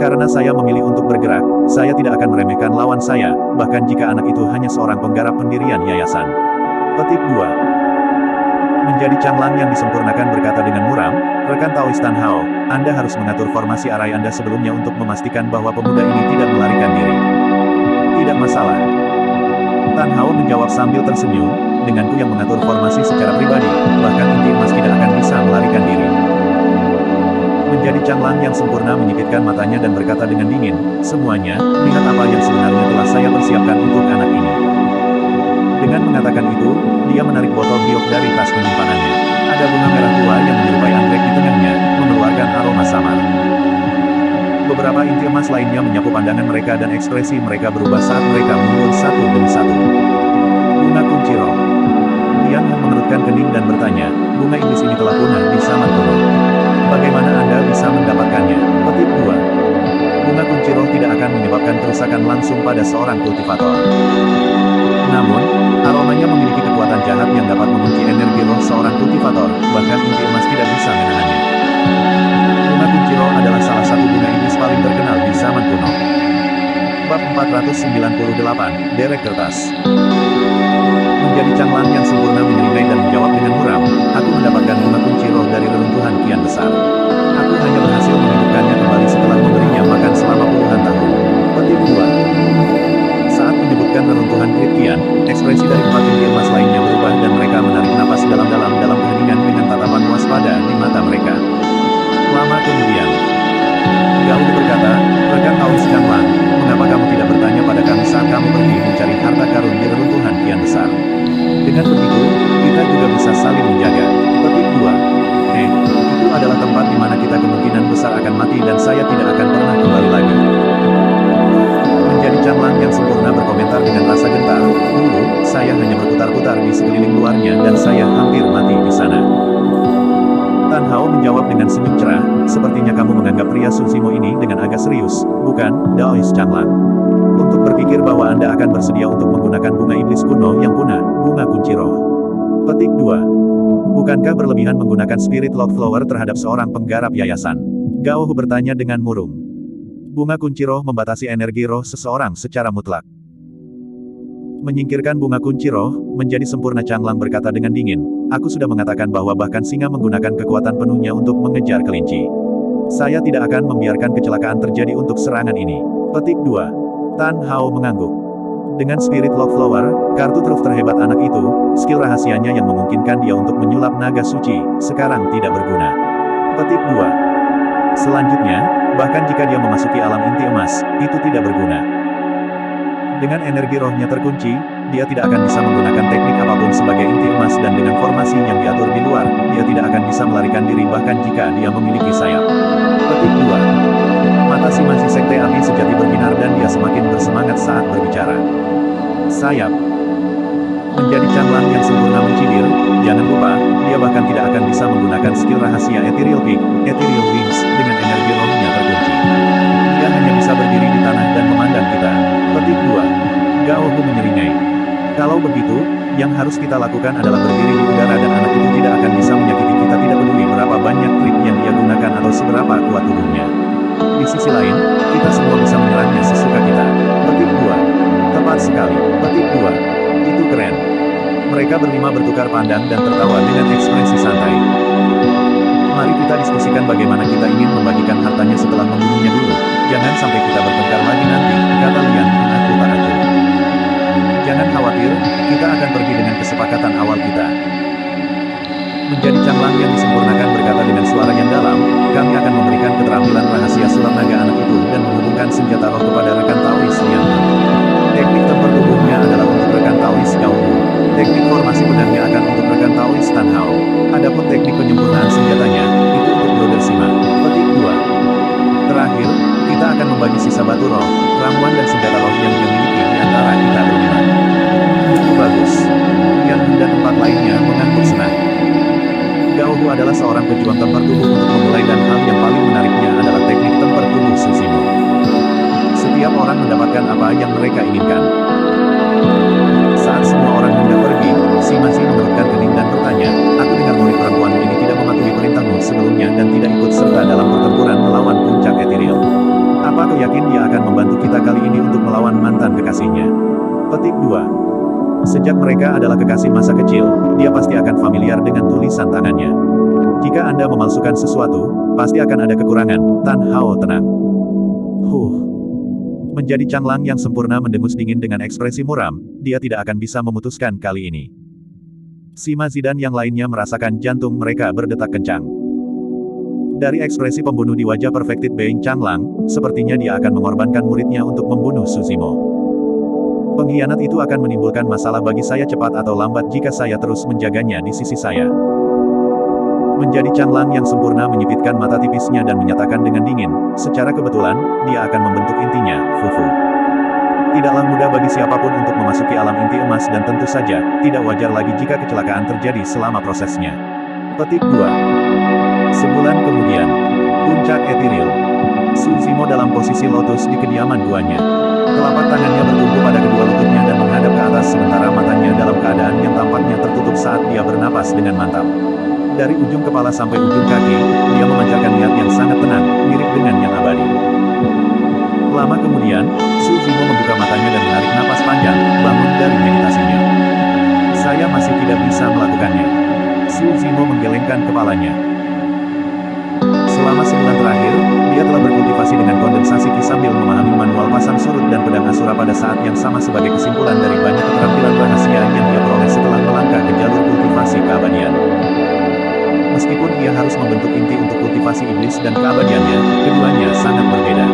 Karena saya memilih untuk bergerak, saya tidak akan meremehkan lawan saya, bahkan jika anak itu hanya seorang penggarap pendirian yayasan. Petik 2. Menjadi canglang yang disempurnakan berkata dengan muram, rekan Taois Tan Hao, Anda harus mengatur formasi arai Anda sebelumnya untuk memastikan bahwa pemuda ini tidak melarikan diri. Tidak masalah. Tan Hao menjawab sambil tersenyum, denganku yang mengatur formasi secara pribadi, bahkan inti emas tidak akan bisa melarikan diri. Menjadi canglang yang sempurna menyipitkan matanya dan berkata dengan dingin, semuanya, lihat apa yang sebenarnya telah saya persiapkan untuk anak ini. Dengan mengatakan itu, dia menarik botol giok dari tas penyimpanannya. Ada bunga merah tua yang menyerupai anggrek di tengahnya, mengeluarkan aroma samar. Beberapa inti emas lainnya menyapu pandangan mereka dan ekspresi mereka berubah saat mereka mundur satu demi satu. Bunga kunci roh. Yang Heng mengerutkan kening dan bertanya, bunga iblis ini telah punah di zaman kuno. Bagaimana Anda bisa mendapatkannya? Petik 2. Bunga kunci roh tidak akan menyebabkan kerusakan langsung pada seorang kultivator. Namun, aromanya memiliki kekuatan jahat yang dapat mengunci energi roh seorang kultivator, bahkan inti emas tidak bisa menahannya. Bunga kunci roh adalah salah satu bunga iblis paling terkenal di zaman kuno. Bab 498, Derek Kertas. Menjadi canglang yang sempurna menyeringai dan menjawab dengan muram, aku mendapatkan bunga kunci roh dari reruntuhan kian besar. Aku hanya berhasil menghidupkannya kembali setelah memberinya makan selama puluhan tahun. Petik 2. Saat menyebutkan reruntuhan Great Kian, ekspresi dari 4 inti emas lainnya berubah dan mereka menarik napas dalam-dalam dalam keheningan dengan tatapan waspada di mata mereka. Lama kemudian, Gao berkata, rekan Taois Canglang, mengapa kamu tidak bertanya pada kami saat kamu pergi mencari harta karun di reruntuhan kian besar? Dengan begitu, kita juga bisa saling menjaga. Petik 2. Itu adalah tempat di mana kita kemungkinan besar akan mati dan saya tidak akan pernah kembali lagi. Menjadi canglang yang sempurna berkomentar dengan rasa gentar, dulu, saya hanya berputar-putar di sekeliling luarnya dan saya hampir mati di sana. Tan Hao menjawab dengan senyum cerah, sepertinya kamu menganggap pria Susimo ini dengan agak serius, bukan, Daois Canglang? Untuk berpikir bahwa Anda akan bersedia untuk menggunakan bunga iblis kuno yang punah, bunga kunci roh. Petik 2. Bukankah berlebihan menggunakan Spirit Lock Flower terhadap seorang penggarap yayasan? Gao Hu bertanya dengan murung. Bunga kunci roh membatasi energi roh seseorang secara mutlak. Menyingkirkan bunga kunci roh, menjadi sempurna Canglang berkata dengan dingin, aku sudah mengatakan bahwa bahkan singa menggunakan kekuatan penuhnya untuk mengejar kelinci. Saya tidak akan membiarkan kecelakaan terjadi untuk serangan ini. Petik 2. Tan Hao mengangguk. Dengan Spirit Lock Flower, kartu truf terhebat anak itu, skill rahasianya yang memungkinkan dia untuk menyulap naga suci, sekarang tidak berguna. Petik 2. Selanjutnya, bahkan jika dia memasuki alam inti emas, itu tidak berguna. Dengan energi rohnya terkunci, dia tidak akan bisa menggunakan teknik apapun sebagai inti emas dan dengan formasi yang diatur di luar, dia tidak akan bisa melarikan diri bahkan jika dia memiliki sayap. Petik 2. Mata si Mansi Sekte Api sejati berbinar dan dia semakin bersemangat saat berbicara. Sayap. Menjadi canglang yang sempurna mencidir, jangan lupa, dia bahkan tidak akan bisa menggunakan skill rahasia Ethereal Peak, Ethereal Wings, dengan energi rohnya terkunci. Dia hanya bisa berdiri di tanah dan memandang kita. Petik 2. Gao Hu menyeringai. Kalau begitu, yang harus kita lakukan adalah berdiri di udara dan anak itu tidak akan bisa menyakiti kita tidak peduli berapa banyak trik yang dia gunakan atau seberapa kuat tubuhnya. Di sisi lain, kita semua bisa menyerangnya sesuka kita. Petik 2. Tepat sekali. Petik 2. Itu keren. Mereka berlima bertukar pandang dan tertawa dengan ekspresi santai. Mari kita diskusikan bagaimana kita ingin membagikan hartanya setelah membunuhnya dulu. Jangan sampai kita bertengkar lagi nanti, kata Lian, aku tak atur. Jangan khawatir, kita akan pergi dengan kesepakatan awal kita. Menjadi canglang yang disempurnakan berkata dengan suara yang dalam, kami akan memberikan keterampilan rahasia sulap naga anak itu dan menghubungkan senjata roh kepada rekan Taois Lian. Teknik tempur tubuhnya adalah untuk rekan Taois Gao Hu. Teknik formasi pedangnya akan untuk rekan Taois Tan Hao. Adapun teknik penyempurnaan senjatanya, itu untuk Brother Sima. Petik 2. Terakhir, kita akan membagi sisa batu roh, ramuan dan senjata roh yang dimiliki di antara kita berlima. Itu bagus. Yang dan 4 lainnya mengangguk senang. Gao Hu adalah seorang pejuang tempur tubuh untuk memulai dan hal yang paling menariknya adalah teknik tempur tubuh Susimo. Setiap orang mendapatkan apa yang mereka inginkan. Saat semua orang hendak pergi, si Mansi mengerutkan kening dan bertanya, aku dengar murid perempuanmu ini tidak mematuhi perintahmu sebelumnya dan tidak ikut serta dalam pertempuran melawan puncak Ethereal. Apa kau yakin dia akan membantu kita kali ini untuk melawan mantan kekasihnya? Petik 2. Sejak mereka adalah kekasih masa kecil, dia pasti akan familiar dengan tulisan tangannya. Jika Anda memalsukan sesuatu, pasti akan ada kekurangan, Tan Hao tenang. Menjadi canglang yang sempurna mendengus dingin dengan ekspresi muram, dia tidak akan bisa memutuskan kali ini. Sima Zidan yang lainnya merasakan jantung mereka berdetak kencang. Dari ekspresi pembunuh di wajah Perfected Being Canglang, sepertinya dia akan mengorbankan muridnya untuk membunuh Susimo. Pengkhianat itu akan menimbulkan masalah bagi saya cepat atau lambat jika saya terus menjaganya di sisi saya. Menjadi canglang yang sempurna menyipitkan mata tipisnya dan menyatakan dengan dingin, secara kebetulan, dia akan membentuk intinya, Fufu. Tidaklah mudah bagi siapapun untuk memasuki alam inti emas dan tentu saja, tidak wajar lagi jika kecelakaan terjadi selama prosesnya. Petik 2. Sebulan kemudian. Puncak Ethereal. Su Zimo dalam posisi lotus di kediaman guanya. Telapak tangannya bertumpu pada kedua lututnya dan menghadap ke atas sementara matanya dalam keadaan yang tampaknya tertutup saat dia bernapas dengan mantap. Dari ujung kepala sampai ujung kaki, dia memancarkan niat yang sangat tenang, mirip dengan yang abadi. Lama kemudian, Su Zimo membuka matanya dan menarik napas panjang, bangun dari meditasinya. Saya masih tidak bisa melakukannya. Su Zimo menggelengkan kepalanya. Selama sebulan terakhir, dia telah berkultivasi dengan kondensasi Ki sambil memahami manual pasang surut dan pedang Asura pada saat yang sama sebagai kesimpulan dari banyak keterampilan rahasia yang dia peroleh setelah melangkah ke jalur kultivasi keabadian. Meskipun ia harus membentuk inti untuk kultivasi iblis dan keabadiannya, keduanya sangat berbeda.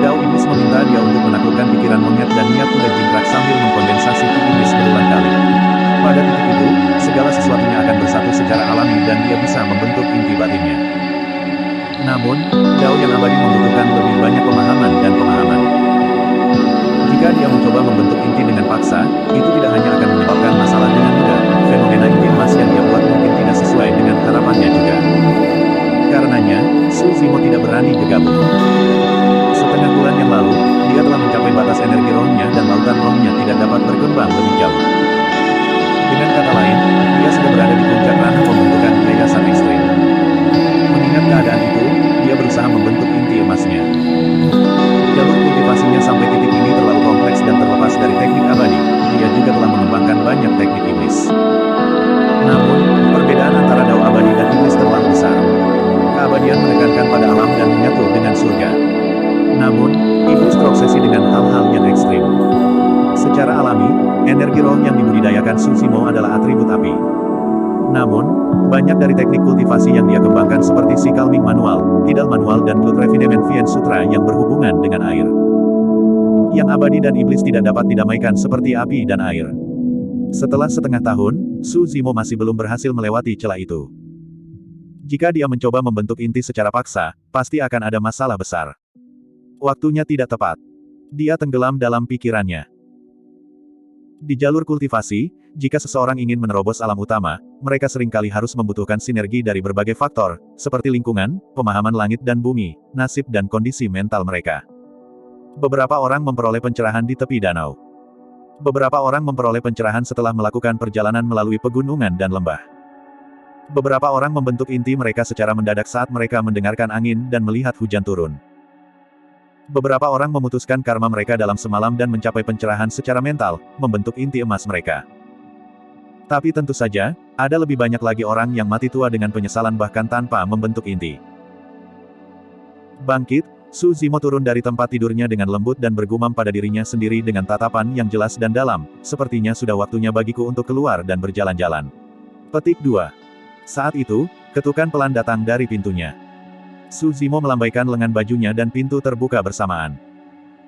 Dao iblis meminta dia untuk menaklukkan pikiran monyet dan niat kuda jingkrak sambil mengkondensasi Ki iblis berulang kali. Pada titik itu, segala sesuatunya akan bersatu secara alami dan dia bisa membentuk inti batinnya. Namun, Dao yang abadi membutuhkan lebih banyak pemahaman dan pemahaman. Jika dia mencoba membentuk inti dengan paksa, itu tidak hanya akan menyebabkan masalah dengan mudah, fenomena inti emas yang dia buat mungkin tidak sesuai dengan harapannya juga. Karenanya, Su Zimo tidak berani gegabah. Setengah bulan yang lalu, dia telah mencapai batas energi rohnya dan lautan rohnya tidak dapat berkembang lebih jauh. Dengan kata lain, dia sudah berada di puncak ranah pembentukan yayasan ekstrim. Mengingat keadaan itu, dia berusaha membentuk inti emasnya. Jalur kultivasinya sampai titik ini terlalu kompleks dan terlepas dari teknik abadi, dia juga telah mengembangkan banyak teknik iblis. Namun, perbedaan antara Dao abadi dan iblis terlalu besar. Keabadian menekankan pada alam dan menyatu dengan surga. Namun, iblis terobsesi dengan hal-hal yang ekstrim. Secara alami, energi roh yang dibudidayakan Su Zimo adalah atribut api. Namun, banyak dari teknik kultivasi yang dia kembangkan seperti si Calming Manual, Tidal Manual dan Blood Refinement Vien Sutra yang berhubungan dengan air. Yang abadi dan iblis tidak dapat didamaikan seperti api dan air. Setelah setengah tahun, Su Zimo masih belum berhasil melewati celah itu. Jika dia mencoba membentuk inti secara paksa, pasti akan ada masalah besar. Waktunya tidak tepat. Dia tenggelam dalam pikirannya. Di jalur kultivasi, jika seseorang ingin menerobos alam utama, mereka seringkali harus membutuhkan sinergi dari berbagai faktor, seperti lingkungan, pemahaman langit dan bumi, nasib dan kondisi mental mereka. Beberapa orang memperoleh pencerahan di tepi danau. Beberapa orang memperoleh pencerahan setelah melakukan perjalanan melalui pegunungan dan lembah. Beberapa orang membentuk inti mereka secara mendadak saat mereka mendengarkan angin dan melihat hujan turun. Beberapa orang memutuskan karma mereka dalam semalam dan mencapai pencerahan secara mental, membentuk inti emas mereka. Tapi tentu saja, ada lebih banyak lagi orang yang mati tua dengan penyesalan bahkan tanpa membentuk inti. Bangkit, Su Zimo turun dari tempat tidurnya dengan lembut dan bergumam pada dirinya sendiri dengan tatapan yang jelas dan dalam, sepertinya sudah waktunya bagiku untuk keluar dan berjalan-jalan. Petik 2. Saat itu, ketukan pelan datang dari pintunya. Su Zimo melambaikan lengan bajunya dan pintu terbuka bersamaan.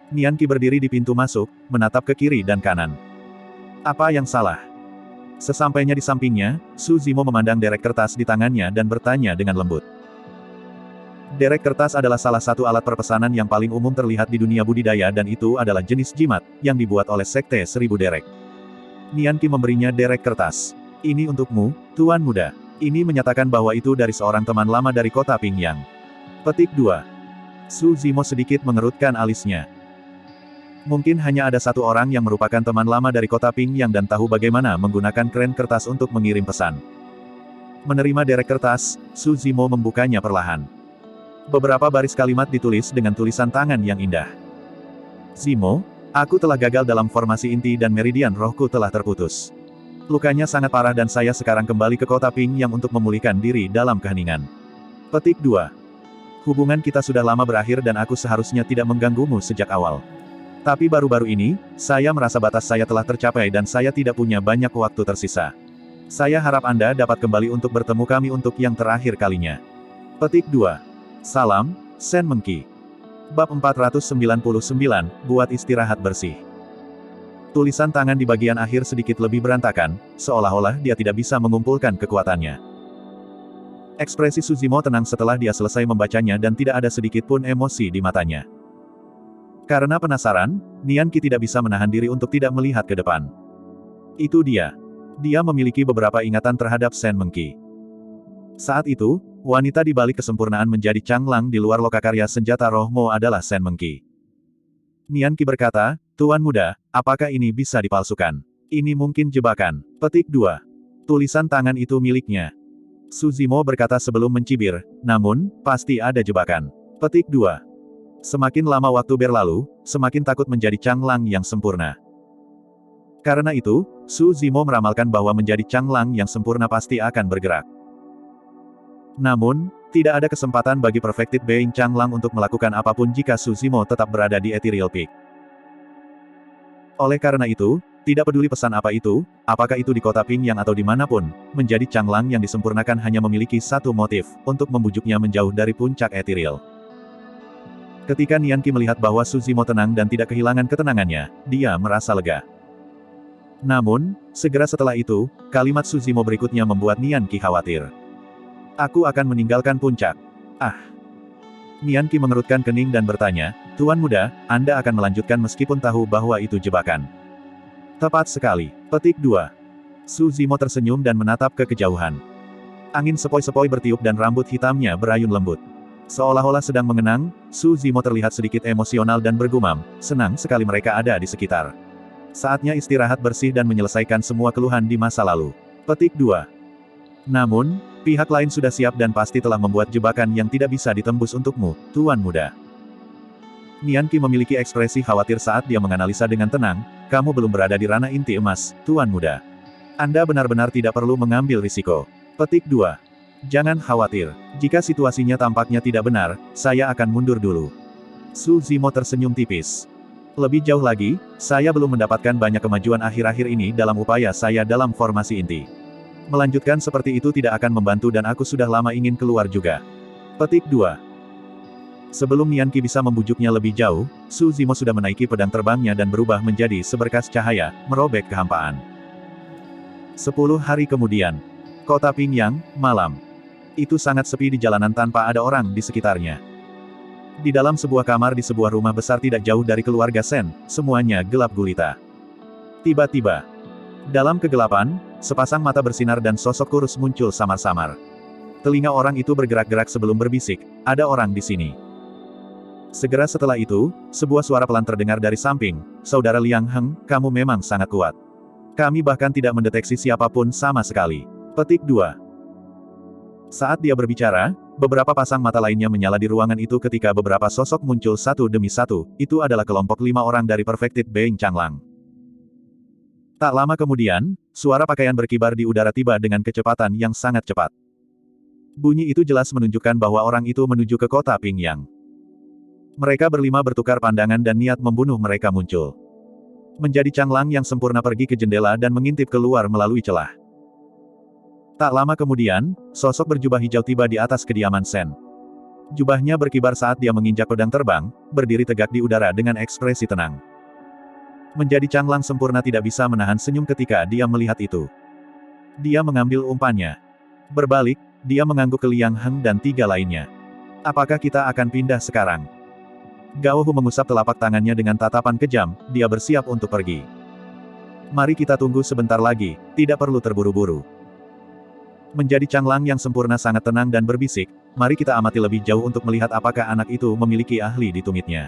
Nian Qi berdiri di pintu masuk, menatap ke kiri dan kanan. Apa yang salah? Sesampainya di sampingnya, Su Zimo memandang derek kertas di tangannya dan bertanya dengan lembut. Derek kertas adalah salah satu alat perpesanan yang paling umum terlihat di dunia budidaya dan itu adalah jenis jimat, yang dibuat oleh Sekte Seribu Derek. Nian Qi memberinya derek kertas. Ini untukmu, Tuan Muda. Ini menyatakan bahwa itu dari seorang teman lama dari kota Pingyang. Petik 2. Su Zimo sedikit mengerutkan alisnya. Mungkin hanya ada satu orang yang merupakan teman lama dari kota Pingyang dan tahu bagaimana menggunakan kren kertas untuk mengirim pesan. Menerima derek kertas, Su Zimo membukanya perlahan. Beberapa baris kalimat ditulis dengan tulisan tangan yang indah. Zimo, aku telah gagal dalam formasi inti dan meridian rohku telah terputus. Lukanya sangat parah dan saya sekarang kembali ke kota Pingyang untuk memulihkan diri dalam keheningan. Petik 2. Hubungan kita sudah lama berakhir dan aku seharusnya tidak mengganggumu sejak awal. Tapi baru-baru ini, saya merasa batas saya telah tercapai dan saya tidak punya banyak waktu tersisa. Saya harap Anda dapat kembali untuk bertemu kami untuk yang terakhir kalinya. Petik 2. Salam, Sen Mengki. Bab 499, buat istirahat bersih. Tulisan tangan di bagian akhir sedikit lebih berantakan, seolah-olah dia tidak bisa mengumpulkan kekuatannya. Ekspresi Su Zimo tenang setelah dia selesai membacanya dan tidak ada sedikit pun emosi di matanya. Karena penasaran, Nian Qi tidak bisa menahan diri untuk tidak melihat ke depan. Itu dia. Dia memiliki beberapa ingatan terhadap Shen Mengqi. Saat itu, wanita di balik kesempurnaan menjadi Changlang di luar lokakarya senjata roh Mo adalah Shen Mengqi. Nian Qi berkata, Tuan Muda, apakah ini bisa dipalsukan? Ini mungkin jebakan. Petik 2. Tulisan tangan itu miliknya. Su Zimo berkata sebelum mencibir, namun, pasti ada jebakan. Petik 2. Semakin lama waktu berlalu, semakin takut menjadi Changlang yang sempurna. Karena itu, Su Zimo meramalkan bahwa menjadi Changlang yang sempurna pasti akan bergerak. Namun, tidak ada kesempatan bagi Perfected Being Changlang untuk melakukan apapun jika Su Zimo tetap berada di Ethereal Peak. Oleh karena itu, tidak peduli pesan apa itu, apakah itu di kota Pingyang atau dimanapun, menjadi Changlang yang disempurnakan hanya memiliki satu motif, untuk membujuknya menjauh dari puncak Ethereal. Ketika Nian Qi melihat bahwa Su Zimo tenang dan tidak kehilangan ketenangannya, dia merasa lega. Namun, segera setelah itu, kalimat Su Zimo berikutnya membuat Nian Qi khawatir. Aku akan meninggalkan puncak. Ah. Nian Qi mengerutkan kening dan bertanya, Tuan Muda, Anda akan melanjutkan meskipun tahu bahwa itu jebakan. Tepat sekali. Petik 2. Su Zimo tersenyum dan menatap ke kejauhan. Angin sepoi-sepoi bertiup dan rambut hitamnya berayun lembut. Seolah-olah sedang mengenang, Su Zimo terlihat sedikit emosional dan bergumam, senang sekali mereka ada di sekitar. Saatnya istirahat bersih dan menyelesaikan semua keluhan di masa lalu. Petik 2. Namun, pihak lain sudah siap dan pasti telah membuat jebakan yang tidak bisa ditembus untukmu, Tuan Muda. Nian Qi memiliki ekspresi khawatir saat dia menganalisa dengan tenang, kamu belum berada di ranah inti emas, Tuan Muda. Anda benar-benar tidak perlu mengambil risiko. Petik 2. Jangan khawatir. Jika situasinya tampaknya tidak benar, saya akan mundur dulu. Su Zimo tersenyum tipis. Lebih jauh lagi, saya belum mendapatkan banyak kemajuan akhir-akhir ini dalam upaya saya dalam formasi inti. Melanjutkan seperti itu tidak akan membantu dan aku sudah lama ingin keluar juga. Petik 2. Sebelum Nian Qi bisa membujuknya lebih jauh, Su Zimo sudah menaiki pedang terbangnya dan berubah menjadi seberkas cahaya, merobek kehampaan. 10 hari kemudian. Kota Pingyang, malam. Itu sangat sepi di jalanan tanpa ada orang di sekitarnya. Di dalam sebuah kamar di sebuah rumah besar tidak jauh dari keluarga Shen, semuanya gelap gulita. Tiba-tiba, dalam kegelapan, sepasang mata bersinar dan sosok kurus muncul samar-samar. Telinga orang itu bergerak-gerak sebelum berbisik, ada orang di sini. Segera setelah itu, sebuah suara pelan terdengar dari samping, Saudara Liang Heng, kamu memang sangat kuat. Kami bahkan tidak mendeteksi siapapun sama sekali. Petik 2. Saat dia berbicara, beberapa pasang mata lainnya menyala di ruangan itu ketika beberapa sosok muncul satu demi satu, itu adalah kelompok 5 orang dari Perfected Being Changlang. Tak lama kemudian, suara pakaian berkibar di udara tiba dengan kecepatan yang sangat cepat. Bunyi itu jelas menunjukkan bahwa orang itu menuju ke kota Pingyang. Mereka berlima bertukar pandangan dan niat membunuh mereka muncul. Menjadi Changlang yang sempurna pergi ke jendela dan mengintip keluar melalui celah. Tak lama kemudian, sosok berjubah hijau tiba di atas kediaman Shen. Jubahnya berkibar saat dia menginjak pedang terbang, berdiri tegak di udara dengan ekspresi tenang. Menjadi Changlang sempurna tidak bisa menahan senyum ketika dia melihat itu. Dia mengambil umpannya. Berbalik, dia mengangguk ke Liang Heng dan 3 lainnya. Apakah kita akan pindah sekarang? Gao Hu mengusap telapak tangannya dengan tatapan kejam, dia bersiap untuk pergi. Mari kita tunggu sebentar lagi, tidak perlu terburu-buru. Menjadi Changlang yang sempurna sangat tenang dan berbisik, mari kita amati lebih jauh untuk melihat apakah anak itu memiliki ahli di tumitnya.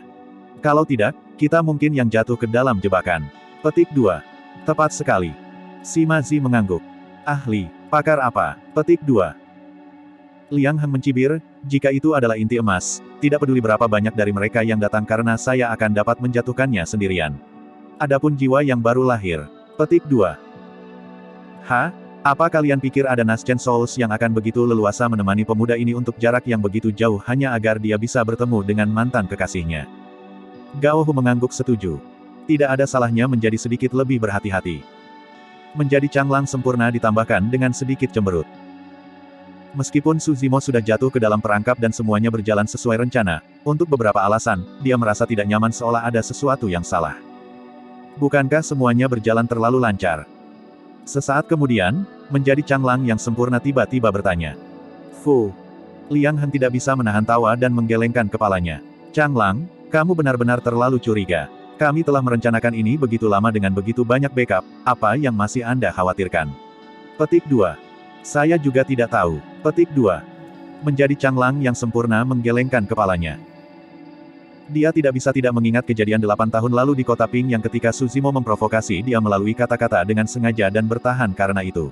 Kalau tidak, kita mungkin yang jatuh ke dalam jebakan. Petik 2. Tepat sekali. Sima Zi mengangguk. Ahli, pakar apa? Petik 2. Liang Heng mencibir, jika itu adalah inti emas, tidak peduli berapa banyak dari mereka yang datang karena saya akan dapat menjatuhkannya sendirian. Adapun jiwa yang baru lahir. Petik 2. Apa kalian pikir ada Nascent Souls yang akan begitu leluasa menemani pemuda ini untuk jarak yang begitu jauh hanya agar dia bisa bertemu dengan mantan kekasihnya? Gao Hu mengangguk setuju. Tidak ada salahnya menjadi sedikit lebih berhati-hati. Menjadi Changlang sempurna ditambahkan dengan sedikit cemberut. Meskipun Su Zimo sudah jatuh ke dalam perangkap dan semuanya berjalan sesuai rencana, untuk beberapa alasan, dia merasa tidak nyaman seolah ada sesuatu yang salah. Bukankah semuanya berjalan terlalu lancar? Sesaat kemudian, menjadi Changlang yang sempurna tiba-tiba bertanya. Fu. Liang Heng tidak bisa menahan tawa dan menggelengkan kepalanya. Changlang, Kamu benar-benar terlalu curiga. Kami telah merencanakan ini begitu lama dengan begitu banyak backup, apa yang masih Anda khawatirkan? Petik 2. Saya juga tidak tahu. Petik 2. Menjadi Changlang yang sempurna menggelengkan kepalanya. Dia tidak bisa tidak mengingat kejadian 8 tahun lalu di kota Ping yang ketika Suzimo memprovokasi dia melalui kata-kata dengan sengaja dan bertahan karena itu.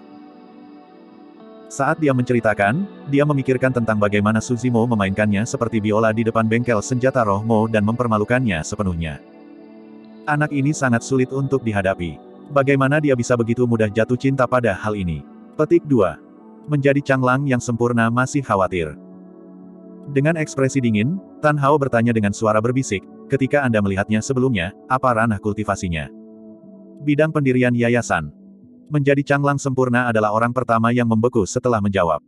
Saat dia menceritakan, dia memikirkan tentang bagaimana Suzimo memainkannya seperti biola di depan bengkel senjata roh Mo dan mempermalukannya sepenuhnya. Anak ini sangat sulit untuk dihadapi. Bagaimana dia bisa begitu mudah jatuh cinta pada hal ini? Petik 2. Menjadi Changlang yang sempurna masih khawatir. Dengan ekspresi dingin, Tan Hao bertanya dengan suara berbisik, ketika Anda melihatnya sebelumnya, apa ranah kultivasinya? Bidang pendirian yayasan. Menjadi Changlang sempurna adalah orang pertama yang membeku setelah menjawab.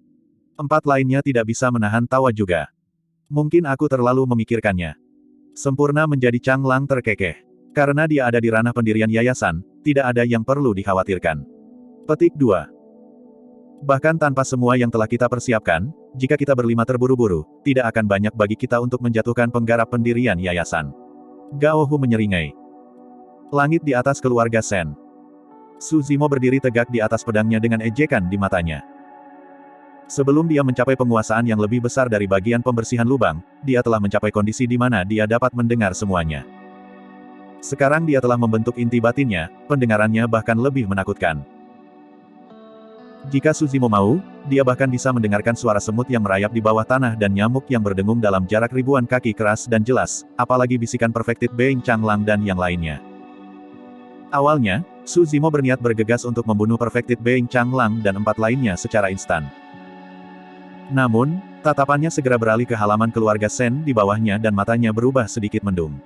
4 lainnya tidak bisa menahan tawa juga. Mungkin aku terlalu memikirkannya. Sempurna menjadi Changlang terkekeh. Karena dia ada di ranah pendirian yayasan, tidak ada yang perlu dikhawatirkan. Petik 2. Bahkan tanpa semua yang telah kita persiapkan, jika kita berlima terburu-buru, tidak akan banyak bagi kita untuk menjatuhkan penggarap pendirian yayasan. Gao Hu menyeringai. Langit di atas keluarga Sen. Suzimo berdiri tegak di atas pedangnya dengan ejekan di matanya. Sebelum dia mencapai penguasaan yang lebih besar dari bagian pembersihan lubang, dia telah mencapai kondisi di mana dia dapat mendengar semuanya. Sekarang dia telah membentuk inti batinnya, pendengarannya bahkan lebih menakutkan. Jika Suzimo mau, dia bahkan bisa mendengarkan suara semut yang merayap di bawah tanah dan nyamuk yang berdengung dalam jarak ribuan kaki keras dan jelas, apalagi bisikan Perfected Being Changlang dan yang lainnya. Awalnya, Suzimo berniat bergegas untuk membunuh Perfected Being Changlang dan 4 lainnya secara instan. Namun, tatapannya segera beralih ke halaman keluarga Sen di bawahnya dan matanya berubah sedikit mendung.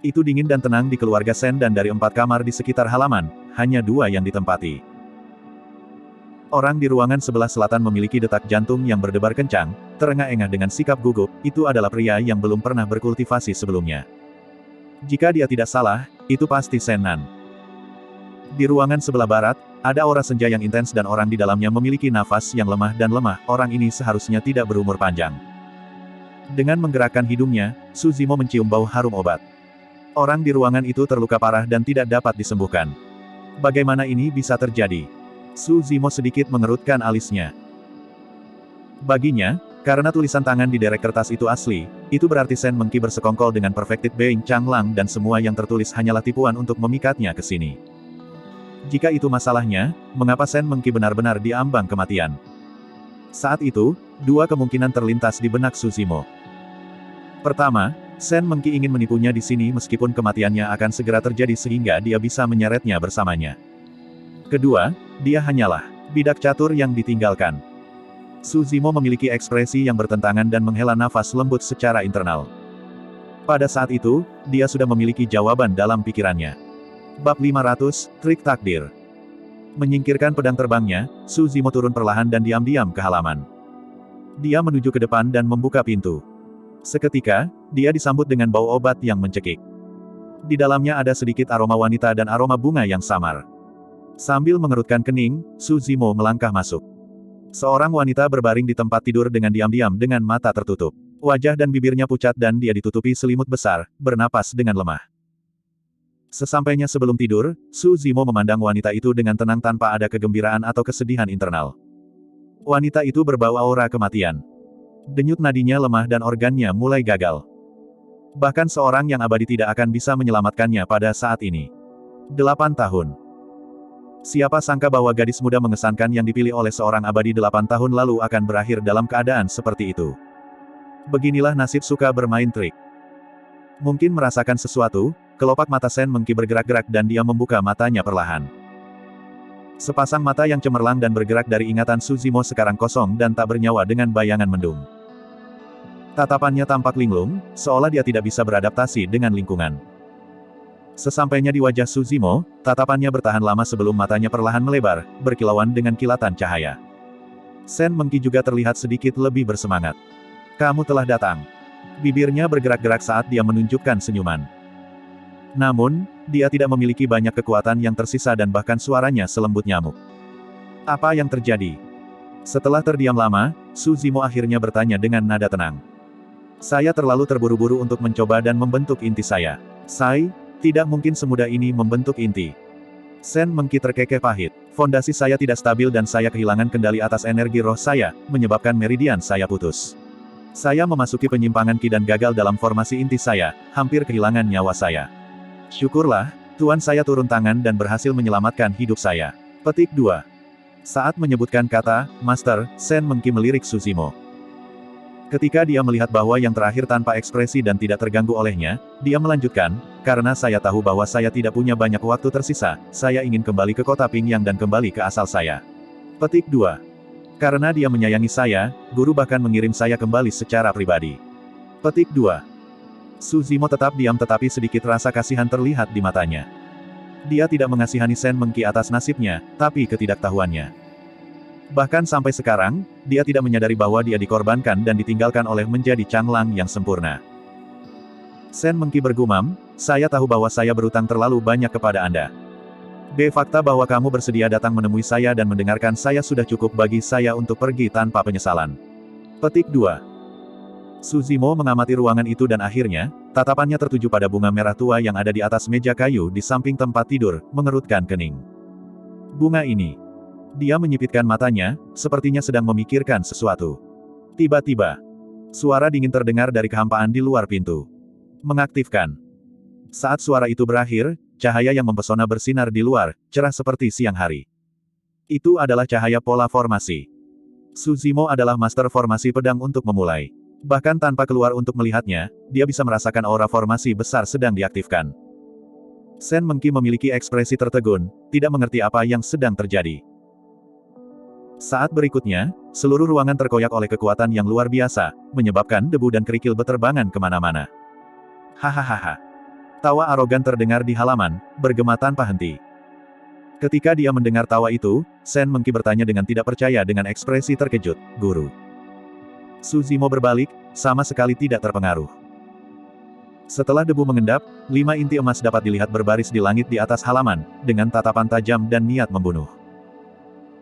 Itu dingin dan tenang di keluarga Sen dan dari 4 kamar di sekitar halaman, hanya 2 yang ditempati. Orang di ruangan sebelah selatan memiliki detak jantung yang berdebar kencang, terengah-engah dengan sikap gugup, itu adalah pria yang belum pernah berkultivasi sebelumnya. Jika dia tidak salah, itu pasti Sen Nan. Di ruangan sebelah barat, ada aura senja yang intens dan orang di dalamnya memiliki nafas yang lemah dan lemah, orang ini seharusnya tidak berumur panjang. Dengan menggerakkan hidungnya, Suzimo mencium bau harum obat. Orang di ruangan itu terluka parah dan tidak dapat disembuhkan. Bagaimana ini bisa terjadi? Suzimo sedikit mengerutkan alisnya. Baginya, karena tulisan tangan di derek kertas itu asli, itu berarti Sen Mengki bersekongkol dengan Perfected Being Changlang dan semua yang tertulis hanyalah tipuan untuk memikatnya ke sini. Jika itu masalahnya, mengapa Sen Mengki benar-benar diambang kematian? Saat itu, 2 kemungkinan terlintas di benak Suzimo. Pertama, Sen Mengki ingin menipunya di sini meskipun kematiannya akan segera terjadi sehingga dia bisa menyeretnya bersamanya. Kedua, dia hanyalah bidak catur yang ditinggalkan. Suzimo memiliki ekspresi yang bertentangan dan menghela nafas lembut secara internal. Pada saat itu, dia sudah memiliki jawaban dalam pikirannya. Bab 500, Trik Takdir. Menyingkirkan pedang terbangnya, Suzimo turun perlahan dan diam-diam ke halaman. Dia menuju ke depan dan membuka pintu. Seketika, dia disambut dengan bau obat yang mencekik. Di dalamnya ada sedikit aroma wanita dan aroma bunga yang samar. Sambil mengerutkan kening, Suzimo melangkah masuk. Seorang wanita berbaring di tempat tidur dengan diam-diam dengan mata tertutup. Wajah dan bibirnya pucat dan dia ditutupi selimut besar, bernapas dengan lemah. Sesampainya sebelum tidur, Suzimo memandang wanita itu dengan tenang tanpa ada kegembiraan atau kesedihan internal. Wanita itu berbau aura kematian. Denyut nadinya lemah dan organnya mulai gagal. Bahkan seorang yang abadi tidak akan bisa menyelamatkannya pada saat ini. 8 tahun. Siapa sangka bahwa gadis muda mengesankan yang dipilih oleh seorang abadi 8 tahun lalu akan berakhir dalam keadaan seperti itu. Beginilah nasib suka bermain trik. Mungkin merasakan sesuatu, kelopak mata Sen Mengki bergerak-gerak dan dia membuka matanya perlahan. Sepasang mata yang cemerlang dan bergerak dari ingatan Suzimo sekarang kosong dan tak bernyawa dengan bayangan mendung. Tatapannya tampak linglung, seolah dia tidak bisa beradaptasi dengan lingkungan. Sesampainya di wajah Suzimo, tatapannya bertahan lama sebelum matanya perlahan melebar, berkilauan dengan kilatan cahaya. Sen Mengki juga terlihat sedikit lebih bersemangat. Kamu telah datang. Bibirnya bergerak-gerak saat dia menunjukkan senyuman. Namun, dia tidak memiliki banyak kekuatan yang tersisa dan bahkan suaranya selembut nyamuk. Apa yang terjadi? Setelah terdiam lama, Suzimo akhirnya bertanya dengan nada tenang. Saya terlalu terburu-buru untuk mencoba dan membentuk inti saya. Tidak mungkin semudah ini membentuk inti. Sen Mengki terkekeh pahit. Fondasi saya tidak stabil dan saya kehilangan kendali atas energi roh saya, menyebabkan meridian saya putus. Saya memasuki penyimpangan Ki dan gagal dalam formasi inti saya, hampir kehilangan nyawa saya. Syukurlah, Tuan saya turun tangan dan berhasil menyelamatkan hidup saya. Petik 2. Saat menyebutkan kata, Master, Sen Mengki melirik Suzimo. Ketika dia melihat bahwa yang terakhir tanpa ekspresi dan tidak terganggu olehnya, dia melanjutkan, karena saya tahu bahwa saya tidak punya banyak waktu tersisa, saya ingin kembali ke kota Pingyang dan kembali ke asal saya. Petik 2. Karena dia menyayangi saya, guru bahkan mengirim saya kembali secara pribadi. Petik 2. Suzimo tetap diam tetapi sedikit rasa kasihan terlihat di matanya. Dia tidak mengasihani Sen Mengki atas nasibnya, tapi ketidaktahuannya. Bahkan sampai sekarang, dia tidak menyadari bahwa dia dikorbankan dan ditinggalkan oleh menjadi Changlang yang sempurna. Sen Mengki bergumam, saya tahu bahwa saya berutang terlalu banyak kepada Anda. Fakta bahwa kamu bersedia datang menemui saya dan mendengarkan saya sudah cukup bagi saya untuk pergi tanpa penyesalan. Petik 2. Suzimo mengamati ruangan itu dan akhirnya, tatapannya tertuju pada bunga merah tua yang ada di atas meja kayu di samping tempat tidur, mengerutkan kening. Bunga ini. Dia menyipitkan matanya, sepertinya sedang memikirkan sesuatu. Tiba-tiba, suara dingin terdengar dari kehampaan di luar pintu. Mengaktifkan. Saat suara itu berakhir, cahaya yang mempesona bersinar di luar, cerah seperti siang hari. Itu adalah cahaya pola formasi. Suzimo adalah master formasi pedang untuk memulai. Bahkan tanpa keluar untuk melihatnya, dia bisa merasakan aura formasi besar sedang diaktifkan. Sen Mengki memiliki ekspresi tertegun, tidak mengerti apa yang sedang terjadi. Saat berikutnya, seluruh ruangan terkoyak oleh kekuatan yang luar biasa, menyebabkan debu dan kerikil beterbangan kemana-mana. Hahaha. Tawa arogan terdengar di halaman, bergema tanpa henti. Ketika dia mendengar tawa itu, Sen Mengki bertanya dengan tidak percaya dengan ekspresi terkejut, Guru. Suzimo berbalik, sama sekali tidak terpengaruh. Setelah debu mengendap, 5 inti emas dapat dilihat berbaris di langit di atas halaman, dengan tatapan tajam dan niat membunuh.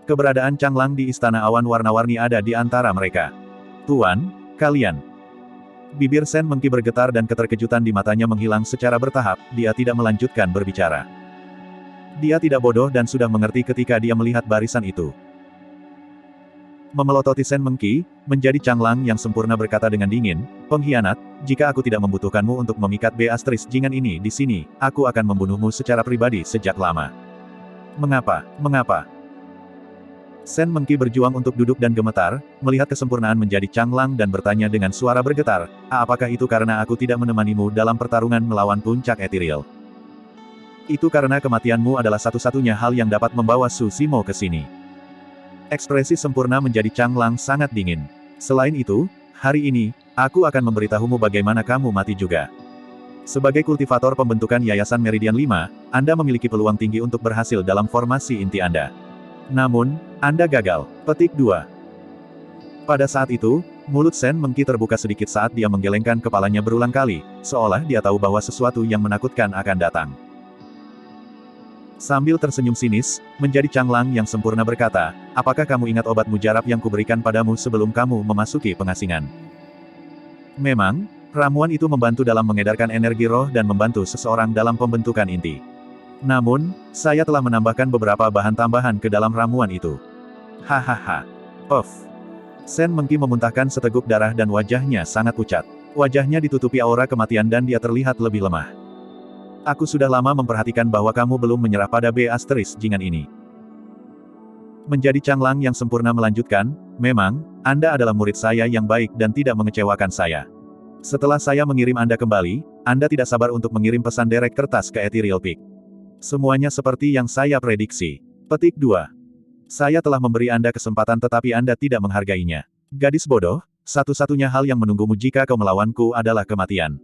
Keberadaan Changlang di istana awan warna-warni ada di antara mereka. Tuan, kalian. Bibir Sen Mengki bergetar dan keterkejutan di matanya menghilang secara bertahap, dia tidak melanjutkan berbicara. Dia tidak bodoh dan sudah mengerti ketika dia melihat barisan itu. Memelototi Sen Mengki, menjadi Changlang yang sempurna berkata dengan dingin, pengkhianat, jika aku tidak membutuhkanmu untuk memikat Beatrice Jingan ini di sini, aku akan membunuhmu secara pribadi sejak lama. Mengapa? Sen Mengki berjuang untuk duduk dan gemetar, melihat kesempurnaan menjadi Changlang dan bertanya dengan suara bergetar, apakah itu karena aku tidak menemanimu dalam pertarungan melawan puncak etiril? Itu karena kematianmu adalah satu-satunya hal yang dapat membawa Suzimo ke sini. Ekspresi sempurna menjadi Changlang sangat dingin. Selain itu, hari ini, aku akan memberitahumu bagaimana kamu mati juga. Sebagai kultivator pembentukan Yayasan Meridian 5, Anda memiliki peluang tinggi untuk berhasil dalam formasi inti Anda. Namun, Anda gagal. Petik 2. Pada saat itu, mulut Sen Mengki terbuka sedikit saat dia menggelengkan kepalanya berulang kali, seolah dia tahu bahwa sesuatu yang menakutkan akan datang. Sambil tersenyum sinis, menjadi Changlang yang sempurna berkata, apakah kamu ingat obat mujarab yang kuberikan padamu sebelum kamu memasuki pengasingan? Memang, ramuan itu membantu dalam mengedarkan energi roh dan membantu seseorang dalam pembentukan inti. Namun, saya telah menambahkan beberapa bahan tambahan ke dalam ramuan itu. Hahaha. Puff. Sen Mengki memuntahkan seteguk darah dan wajahnya sangat pucat. Wajahnya ditutupi aura kematian dan dia terlihat lebih lemah. Aku sudah lama memperhatikan bahwa kamu belum menyerah pada Beatrice Jingan ini. Menjadi Changlang yang sempurna melanjutkan, memang, Anda adalah murid saya yang baik dan tidak mengecewakan saya. Setelah saya mengirim Anda kembali, Anda tidak sabar untuk mengirim pesan derek kertas ke Ethereal Peak. Semuanya seperti yang saya prediksi. Petik 2. Saya telah memberi Anda kesempatan tetapi Anda tidak menghargainya. Gadis bodoh, satu-satunya hal yang menunggumu jika kau melawanku adalah kematian.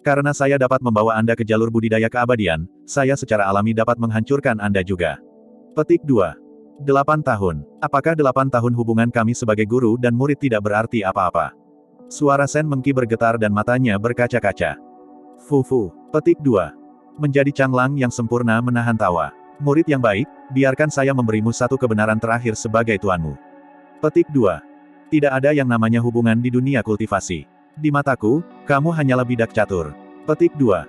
Karena saya dapat membawa Anda ke jalur budidaya keabadian, saya secara alami dapat menghancurkan Anda juga. Petik 2. 8 tahun. Apakah 8 tahun hubungan kami sebagai guru dan murid tidak berarti apa-apa? Suara Sen Mengki bergetar dan matanya berkaca-kaca. Fufu. Petik 2. Menjadi Changlang yang sempurna menahan tawa. Murid yang baik, biarkan saya memberimu satu kebenaran terakhir sebagai tuanmu. Petik 2. Tidak ada yang namanya hubungan di dunia kultivasi. Di mataku, kamu hanyalah bidak catur. Petik 2.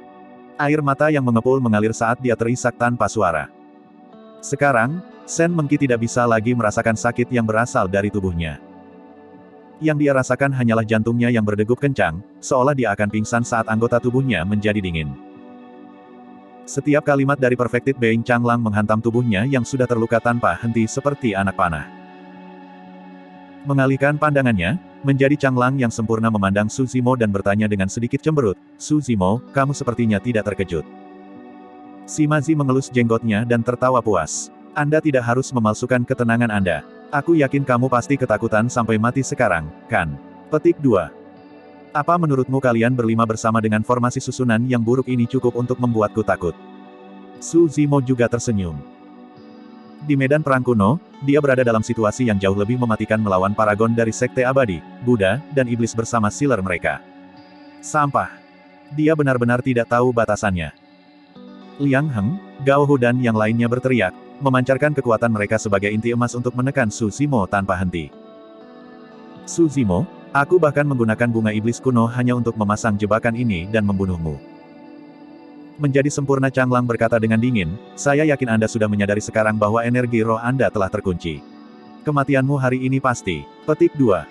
Air mata yang mengepul mengalir saat dia terisak tanpa suara. Sekarang, Sen Mengki tidak bisa lagi merasakan sakit yang berasal dari tubuhnya. Yang dia rasakan hanyalah jantungnya yang berdegup kencang, seolah dia akan pingsan saat anggota tubuhnya menjadi dingin. Setiap kalimat dari Perfected Being Changlang menghantam tubuhnya yang sudah terluka tanpa henti seperti anak panah. Mengalihkan pandangannya, menjadi Changlang yang sempurna memandang Su Zimo dan bertanya dengan sedikit cemberut, "Su Zimo, kamu sepertinya tidak terkejut." Sima Zi mengelus jenggotnya dan tertawa puas. "Anda tidak harus memalsukan ketenangan Anda. Aku yakin kamu pasti ketakutan sampai mati sekarang, kan?" Petik 2. Apa menurutmu kalian berlima bersama dengan formasi susunan yang buruk ini cukup untuk membuatku takut? Su Zimo juga tersenyum. Di medan perang kuno, dia berada dalam situasi yang jauh lebih mematikan melawan paragon dari Sekte Abadi, Buddha, dan Iblis bersama Sealer mereka. Sampah. Dia benar-benar tidak tahu batasannya. Liang Heng, Gao Hu dan yang lainnya berteriak, memancarkan kekuatan mereka sebagai inti emas untuk menekan Su Zimo tanpa henti. "Su Zimo, aku bahkan menggunakan bunga iblis kuno hanya untuk memasang jebakan ini dan membunuhmu." Menjadi sempurna, Changlang berkata dengan dingin, "Saya yakin Anda sudah menyadari sekarang bahwa energi roh Anda telah terkunci. Kematianmu hari ini pasti." Petik 2.